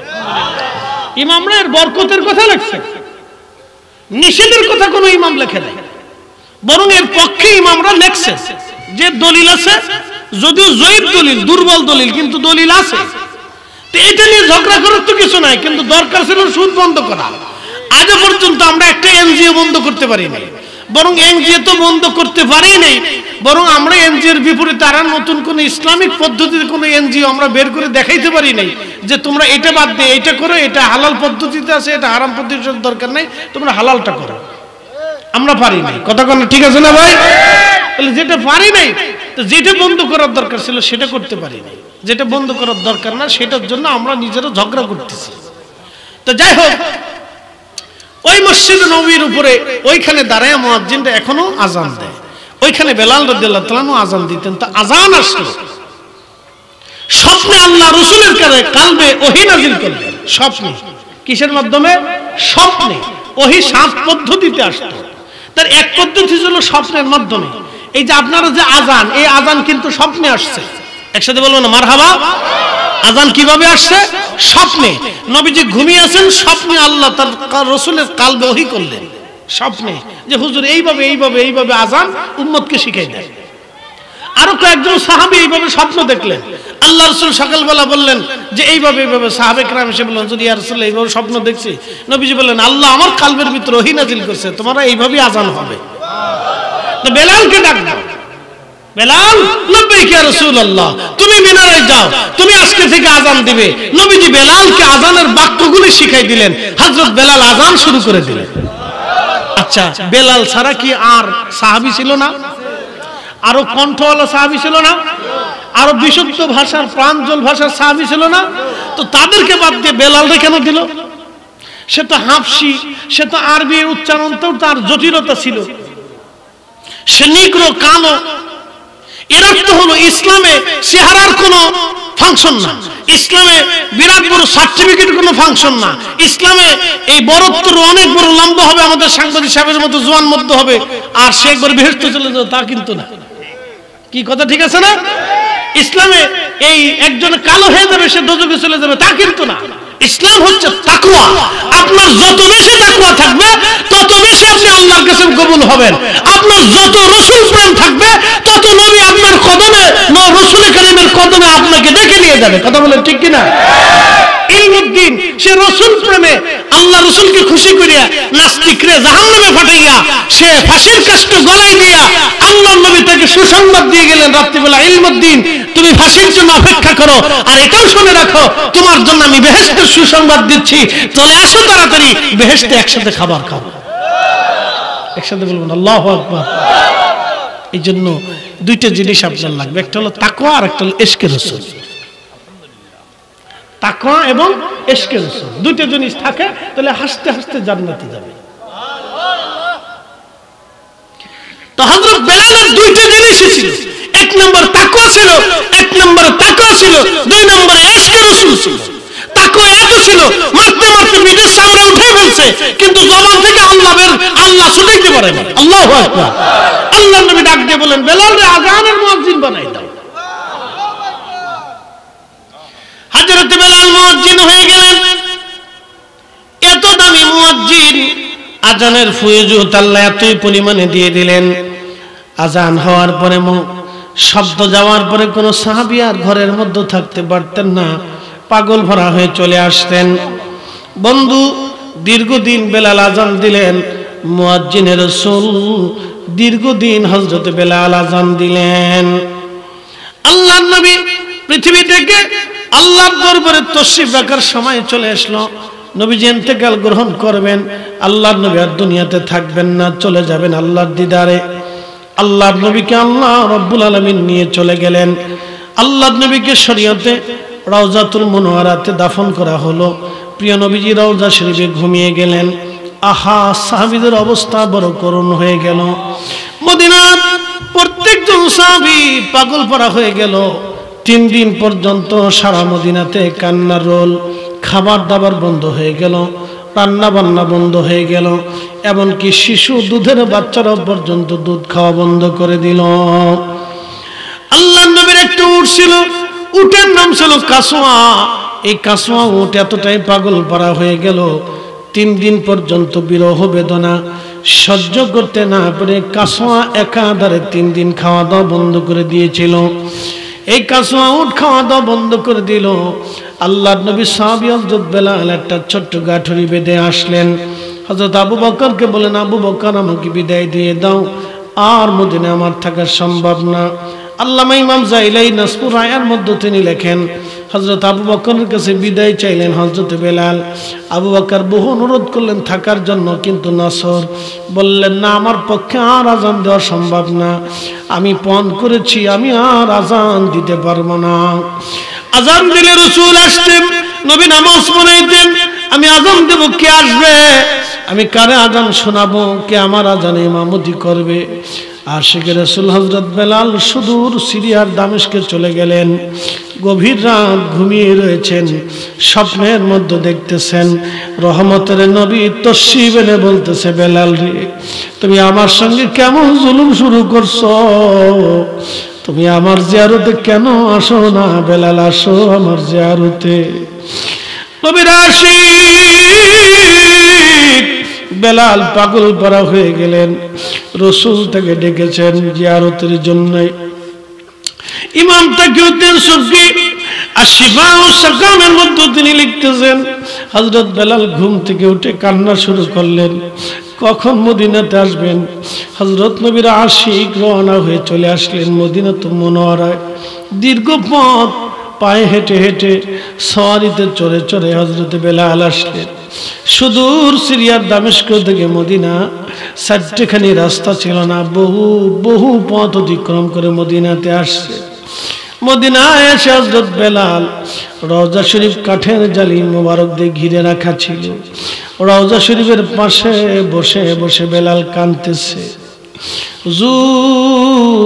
ইমামরা এর বরকতের কথা লিখছেন, নিষেধের কথা কোনো ইমাম লেখে নাই, বরং এর পক্ষে ইমামরা লিখছেন যে দলিল আছে, যদিও জয়ীফ দলিল, দুর্বল দলিল, কিন্তু দলিল আছে। তো এটা নিয়ে ঝগড়া করার তো কিছু নাই, কিন্তু দরকার ছিল সুদ বন্ধ করা। আজ পর্যন্ত আমরা একটা এনজিও বন্ধ করতে পারি নাই, বরং এনজিও তো বন্ধ করতে পারি নাই, বরং আমরা এনজিওর বিপরীতে আর নতুন কোন ইসলামিক পদ্ধতিতে কোন এনজিও আমরা বের করে দেখাইতে পারি নাই যে তোমরা এটা বাদ দিয়ে এটা করো, এটা হালাল পদ্ধতিতে আছে, এটা হারাম পদ্ধতির দরকার নাই, তোমরা হালালটা করো। আমরা পারি নাই। কথা কোন ঠিক আছে না ভাই? তাহলে যেটা পারি নাই, তো যেটা বন্ধ করার দরকার ছিল সেটা করতে পারি নাই, যেটা বন্ধ করার দরকার না সেটার জন্য আমরা নিজেরা ঝগড়া করতেছি। তো যাই হোক, ওই মসজিদ নববীর উপরে ওইখানে দাঁড়ায় মুয়াজ্জিনরা এখনো আজান দেয়। ওইখানে বেলাল রাদিয়াল্লাহু তাআলা আজান দিতেন। তো আজান আসলো, স্বপ্নে আল্লাহ রাসূলের কালবে ওহী নাযিল করলেন। স্বপ্নে, কিসের মাধ্যমে? স্বপ্নে। ওহী 7 পদ্ধতিতে আসতো। তার এক পদ্ধতি ছিল স্বপ্নের মাধ্যমে। এই যে আপনারা যে আজান, এই আজান কিন্তু স্বপ্নে আসছে। একসাথে বলবো না মারহাবা? আজান কিভাবে আসছে? স্বপ্নে। নবীজি ঘুমিয়ে আছেন, স্বপ্নে আল্লাহ তার রাসূলের কালবে ওহী করলেন। স্বপ্নে যে হুজুর এইভাবে এইভাবে এইভাবে আজান উম্মতকে শিখাই দেয়। আরো কয়েকজন সাহাবী এইভাবে স্বপ্ন দেখলেন। আল্লাহ রাসূল সকালবেলা বললেন যে এইভাবে এইভাবে, সাহাবে কেরাম এসে বললেন যে ইয়া রাসূলুল্লাহ এইভাবে স্বপ্ন দেখছি। নবীজি বললেন আল্লাহ আমার কালবের ভিতরে ওহী নাযিল করছে, তোমরা এইভাবেই আজান হবে। তো বেলালকে ডাক দাও। বেলাল, লব্বাইক ইয়া রাসূলুল্লাহ, তুমি মিনারে যাও, তুমি আজকে থেকে আজান দিবে। নবীজি বেলালকে আজানের বাক্যগুলি শিখাই দিলেন। হযরত বেলাল আজান শুরু করে দিলেন। আচ্ছা, বেলাল ছাড়া কি আর সাহাবী ছিল না? আরো কণ্ঠওয়ালা সাহাবী ছিল না? আরো বিশুদ্ধ ভাষার, প্রাঞ্জল ভাষার সাহাবী ছিল না? তো তাদেরকে বাদ দিয়ে বেলালরে কেন দিল? সে তো হাফসি, সে তো আরবি উচ্চারণতেও তার জটিলতা ছিল, সে নিগ্রো, কালো। এর অর্থ হলো ইসলামে চেহারার কোনো ফাংশন না, ইসলামে বিরাট বড় সার্টিফিকেট কোনো ফাংশন না, ইসলামে এই বড়ত্বর অনেক বড় লম্বা হবে, আমাদের সাংবাদিক সাহেবের মতো জোয়ান মধ্য হবে, আর সে একবার বেহেশতে চলে যাবে তা কিন্তু না। কি কথা ঠিক আছে না? ইসলামে এই একজন কালো হয়ে যাবে, সে দোজখে চলে যাবে তা কিন্তু না। ইসলাম হচ্ছে তাকওয়া। আপনার যত বেশি তাকওয়া থাকবে তত বেশি আপনি আল্লাহর কাছে কবুল হবেন। আপনার যত রাসূল প্রেম থাকবে তত নবী আপনার কদমে, রাসূল কারীমের কদমে আপনাকে ডেকে নিয়ে যাবে। কথা বলেন ঠিক কি না? ইলমুদ্দিন সে রাসূল প্রেমে আল্লাহ রাসূলকে খুশি করিয়া নাস্তিকরে জাহান্নামে পাঠাইয়া সে ফাঁসির কাষ্ঠ গলায় দিয়া আল্লাহ আল্লাহর নবী তাকে সুসংবাদ দিয়ে গেলেন রাত্রিবেলা, ইলমুদ্দিন তুমি ফাঁসির জন্য অপেক্ষা করো, আর এটাও শুনে রাখো তোমার জন্য আমি বেহেশতের সুসংবাদ দিচ্ছি, চলে আসো তাড়াতাড়ি বেহেশতে একসাথে খাবার খাবো। একসাথে বলবেন আল্লাহু আকবার। এই জন্য দুইটা জিনিস আপনার লাগবে, একটা হলো তাকওয়া আর একটা হলো ইশকে রাসূল। তাকওয়া এবং ইশকে রাসূল দুইটা জিনিস থাকে তাহলে হাসতে হাসতে জান্নাতে যাবে। তো হযরত বেলালের দুইটা জিনিসই ছিল, এক নম্বর তাকওয়া ছিল, এক নম্বর তাকওয়া ছিল, দুই নম্বরে ইশকে রাসূল ছিল। তাকওয়া এত ছিল মারতে মারতে পিঠের সামনে উঠে ফেলছে, কিন্তু জবান থেকে আল্লাহ ছুটাইতে পারে না। আল্লাহু আকবার। আল্লাহর নবী ডাক দিয়ে বলেন, বেলাল রে আযানের মুয়াজ্জিন বানাই দাও। হযরত বেলাল মুয়াজ্জিন হয়ে গেলেন। এত দামি মুয়াজ্জিন, আজানের ফয়জুত আল্লাহ এতই পরিমাণে দিয়ে দিলেন। আজান হওয়ার পরে শব্দ যাওয়ার পরে কোন সাহাবী আর ঘরের মধ্যে থাকতে পারতেন না, পাগল ভরা হয়ে চলে আসতেন। বন্ধু, দীর্ঘদিন বেলাল আজান দিলেন, মুয়াজ্জিনের রাসূল দীর্ঘদিন হযরত বেলাল আজান দিলেন। আল্লাহর নবী পৃথিবী থেকে আল্লাহর দরবারে তশরিফ রাখার সময় চলে আসলো। নবীজি ইন্তেকাল গ্রহণ করবেন, আল্লাহর নবী আর দুনিয়াতে থাকবেন না, চলে যাবেন আল্লাহর দিদারে। আল্লাহর নবীকে আল্লাহ রাব্বুল আলামিন নিয়ে চলে গেলেন। আল্লাহর নবীকে শরীয়তে রওজাতুল মুনওয়ারাতে দাফন করা হলো। প্রিয় নবীজি রওজা শরীফে ঘুমিয়ে গেলেন। আহা, সাহাবীদের অবস্থা বড় করুণ হয়ে গেল। মদিনার প্রত্যেকজন সাহাবী পাগল পড়া হয়ে গেল। 3 দিন পর্যন্ত সারা মদিনাতে কান্নার রোল, খাবার দাবার বন্ধ হয়ে গেল, রান্না বান্না বন্ধ হয়ে গেল, এমনকি শিশু দুধের বাচ্চারা পর্যন্ত দুধ খাওয়া বন্ধ করে দিল। আল্লাহর নবীর একটা উট ছিল, উটের নাম ছিল কাসওয়া। এই কাসওয়া উট এতটাই পাগল পারা হয়ে গেল, 3 দিন পর্যন্ত বিরহ বেদনা সহ্য করতে না পারে কাসওয়া একাধারে 3 দিন খাওয়া দাওয়া বন্ধ করে দিয়েছিল। এই কাসওয়া উট খাওয়া দাওয়া বন্ধ করে দিল। আল্লাহর নবী সাহাবী হযরত বেলাল একটা ছোট্ট গাঠরি বেঁধে আসলেন। হযরত আবু বকরকে বলেন, আবু বকর আমাকে বিদায় দিয়ে দাও, আর মদিনা আমার থাকা সম্ভব না। আল্লামা ইমাম জাইলাই নাসপুর আয়ার মধ্যে তিনি লেখেন, হযরত আবু বকরের কাছে বিদায় চাইলেন হযরত বেলাল। আবু বকর বহু অনুরোধ করলেন থাকার জন্য, কিন্তু নাসর বললেন, না, আমার পক্ষে আর আজান দেওয়া সম্ভব না, আমি পণ করেছি, আমি আর আজান দিতে পারবো না। আজান দিলে রাসূল আসতেন, নবী নামাজ পড়াইতেন, আমি আজান দেব, কে আসবে, আমি কারে আজান শোনাবো, কে আমার আজানে ইমামতি করবে। আশিক রাসূল হযরত বেলাল সুদূর সিরিয়ার দামেস্কে চলে গেলেন। গভীর রাত ঘুমিয়ে রয়েছেন, স্বপ্নের মধ্যে দেখতেছেন রহমতের নবী তশরিফ এনে বলতেছে, বেলাল রে, তুমি আমার সঙ্গে কেমন জুলুম শুরু করছো, তুমি আমার জিয়ারতে কেন আসো না? বেলাল, আসো আমার জিয়ারতে। নবীর আশিক বেলাল পাগল পারা হয়ে গেলেন। রাসূল তাকে ডেকেছেন জিয়ারতের জন্য। ইমাম তাকিউদ্দিন সুফি আশিফা ও সাকামের মধ্যে তিনি লিখতেছেন, হযরত বেলাল ঘুম থেকে উঠে কান্না শুরু করলেন, কখন মদিনাতে আসবেন? হযরত নবীর আশিক রওনা হয়ে চলে আসলেন মদিনাতুল মুনওয়ারায়। দীর্ঘ পথ পায়ে হেঁটে হেঁটে, সওয়ারিতে চড়ে চড়ে হযরত বেলাল আসলেন। সুদূর সিরিয়ার দামেস্ক থেকে মদিনা 4টেখানি রাস্তা ছিল না, বহু পথ অতিক্রম করে মদিনাতে আসছে। মদিনায় এসে হযরত বেলাল, রওজা শরীফ কাঠের জালি মোবারক দিয়ে ঘিরে রাখা ছিল, রওজা শরীফের পাশে বসে বসে বেলাল কাঁদতেছে। হুজুর,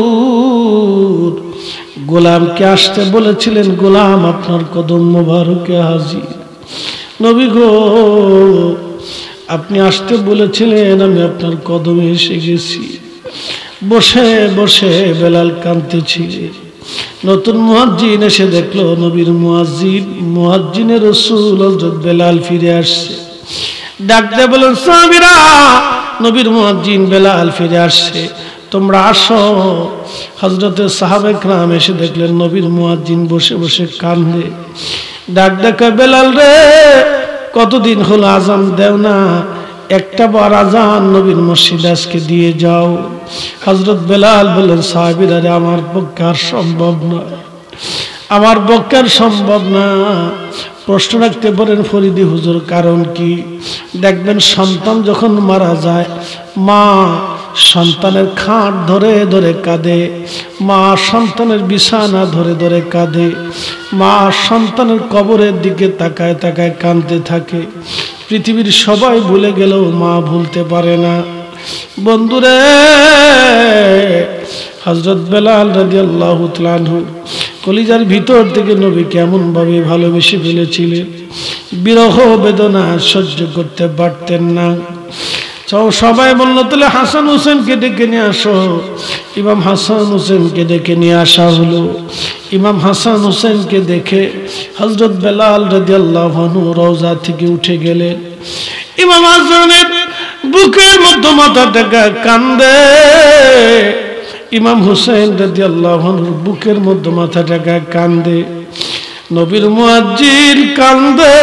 গোলামকে আসতে বলেছিলেন, গোলাম আপনার কদম মোবারকে হাজির। নবী গো, আপনি আসতে বলেছিলেন, আমি আপনার কদমে এসে গেছি। বসে বসে বেলাল কাঁদতেছি। নতুন মুয়াজ্জিন এসে দেখলো নবীর মুয়াজ্জিনের রাসূল হযরত বেলাল ফিরে আসছে। ডাক দিয়ে বলেন, সাহাবীরা, নবীর মুয়াজ্জিন বেলাল ফিরে আসছে, তোমরা আসো। হযরতে সাহাবায়ে কেরাম এসে দেখলেন নবীর মুয়াজ্জিন বসে বসে কাঁদে। ডাক ডাকা, বেলাল রে, কতদিন হলো আজান দেও না, একটা বার আজান নবীর মসজিদে আজকে দিয়ে যাও। হযরত বেলাল বলেন সাহাবীরা আমার পক্ষে আর সম্ভব না, আমার পক্ষে আর সম্ভব না। প্রশ্ন রাখতে পারেন ফরিদি হুজুর কারণ কি? দেখবেন সন্তান যখন মারা যায় মা সন্তানের খাট ধরে ধরে কাঁদে, মা সন্তানের বিছানা ধরে ধরে কাঁদে, মা সন্তানের কবরের দিকে তাকায় তাকায় কাঁদতে থাকে। পৃথিবীর সবাই ভুলে গেলেও মা ভুলতে পারে না। বন্ধুরে, হযরত বেলাল রাদিয়াল্লাহু তাআলা আনহু কলিজার ভিতর থেকে নবী কেমন ভাবে ভালোবেসে ফেলেছিলেন, বিরহ বেদনা সহ্য করতে পারতেন না। সবাই বলল তাহলে হাসান হোসেনকে ডেকে নিয়ে আসো। ইমাম হাসান হোসেনকে ডেকে নিয়ে আসা হলো। ইমাম হাসান হোসেনকে দেখে হযরত বেলাল রাদিয়াল্লাহু আনহু রওজা থেকে উঠে গেলেন। ইমাম হাসানের বুকের মধ্যে মাথাটা কান্দে, ইমাম হুসাইন রাদিয়াল্লাহু আনহুর বুকের মধ্যে মাথাটা কান্দে। নবীর মুয়াজ্জিন কান্দে,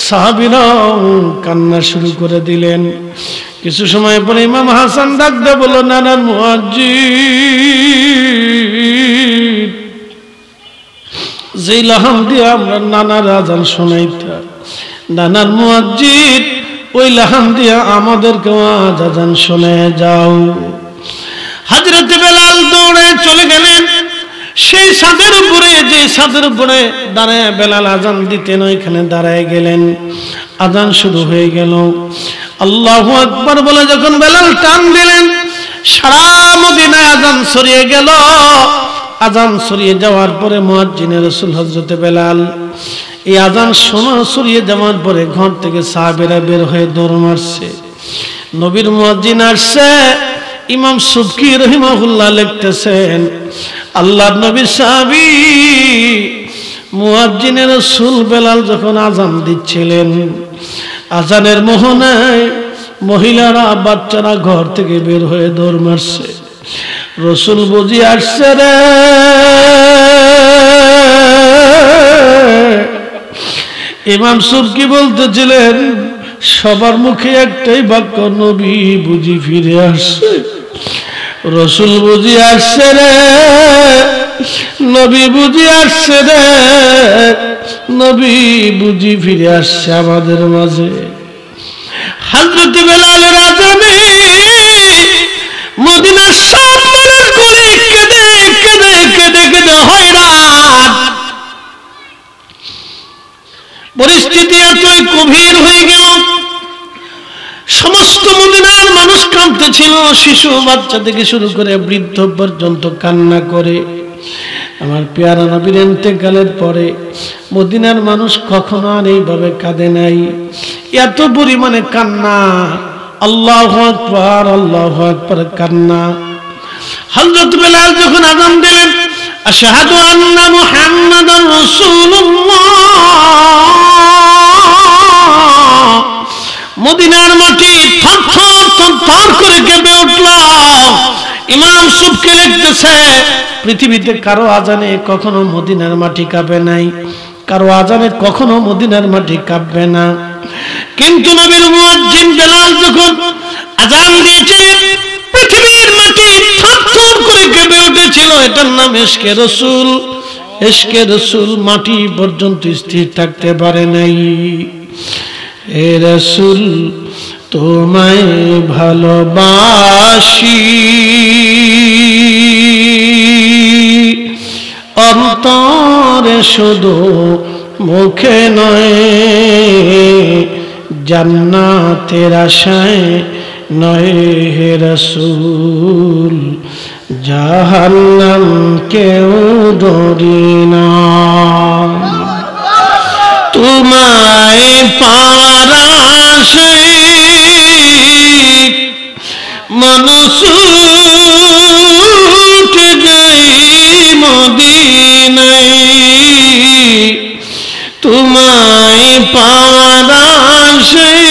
সাহাবীরাও কান্না শুরু করে দিলেন। কিছু সময় পরে ইমাম হাসান ডাক দিয়ে বলল, নানার মুয়াজ্জিন, যেই লাহাম দিয়ে আমরা নানার আজান শোনাইতাম, নানার মুয়াজ্জিন ওই লাহাম দিয়ে আমাদেরকে আজান শোনায় যাও। হযরত বেলাল দৌড়ে চলে গেলেন সেই ছাদের উপরে, যে ছাদের উপরে দাঁড়ায় বেলাল আজান দিতেন ওইখানে দাঁড়ায় গেলেন। আজান শুরু হয়ে গেল। আল্লাহু আকবার বলে যখন বেলাল টান দিলেন সারা মদিনায় আজান ছড়িয়ে গেল। আজান ছড়িয়ে যাওয়ার পরে মুয়াজ্জিনে রাসূল হযরত বেলাল এই আজান শোনা ছড়িয়ে যাওয়ার পরে ঘর থেকে সাহাবীরা বের হয়ে দৌড় মারছে। নবীর মুয়াজ্জিন আসছে। ইমাম সুবকি রহিমাহুল্লাহ লিখতেছেন, আল্লাহর নবীর সাহাবী মুয়াজ্জিনে রাসূল বেলাল যখন আজান দিচ্ছিলেন, আজানের মোহনায় মহিলারা বাচ্চারা ঘর থেকে বের হয়ে দৌড় মারছে। রাসূল বুঝি আসছে রে। ইমাম সুবকি বলতেছিলেন সবার মুখে একটাই বাক্য, নবী বুঝি ফিরে আসছে, রাসূল বুঝি আসছে রে, নবী বুঝি আসছে রে, নবী বুঝি ফিরে আসছে আমাদের মাঝে। হযরত বেলালের আজানে মদিনার সব মানুষগুলি কেঁদে কেঁদে কেঁদে কেঁদে হয়রান। পরিস্থিতি এতই গভীর হয়ে গেল, সমস্ত মদিনার মানুষ কাঁদতেছিল, শিশু বাচ্চা থেকে শুরু করে বৃদ্ধ পর্যন্ত কান্না করে। আমার পেয়ারা নবীর ইন্তেকালের পরে মদিনার মানুষ কখনো আর এইভাবে কাঁদে নাই, এত পরিমাণে কান্না। আল্লাহু আকবার, আল্লাহু আকবার কান্না। হযরত বেলাল যখন আযান দিলেন, আশহাদু আন্না মুহাম্মাদার রাসূলুল্লাহ, মদিনার মাটি থরথর থরথর করে কেঁপে উঠল। ইমাম সুবকি লিখতেছে পৃথিবীতে কারো আজানে কখনো মদিনার মাটি কাঁপে নাই, কারো আজানে কখনো মদিনার মাটি কাঁপবে না। কিন্তু নবীর মুয়াজ্জিন বেলাল যখন আজান দিয়েছিলেন পৃথিবীর মাটি থরথর করে কেঁপে উঠেছিল। এটার নাম ইশকে রাসূল। ইশকে রাসূল মাটি পর্যন্ত স্থির থাকতে পারে নাই। হে রাসূল তোমায় ভালোবাসি, অন্তরে শুধু মুখে নয়, জান্নাতের আশায় নয় হে রাসূল, জাহান্নাম কেউ ডরি না। তোমায় পাওয়ার আশায় মানুষ উঠে যাই মদিনায়, তোমায় পাওয়ার আশায়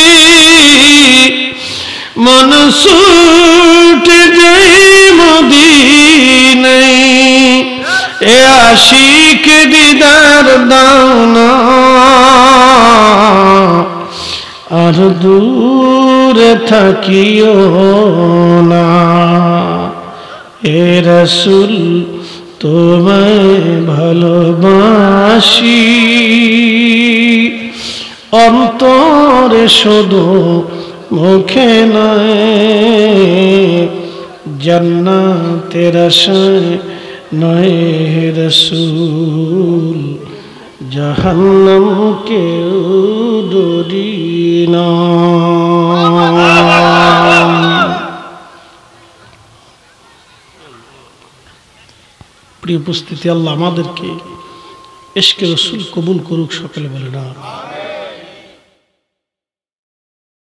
মানুষ উঠে যাই মদিনায়। এ আশিক দিদার দাও না, আর দূরে থাকিও না, এ রাসূল তোমায় ভালোবাসি, অন্তরে শুধু মুখে নয়, জান্নাতের আশায় নয় হে রাসূল, জাহান্নাম কেউ ডরি না। প্রিয় উপস্থিতি, আল্লাহ আমাদেরকে ইশকে রাসূল কবুল করুক, সকলে বলে না।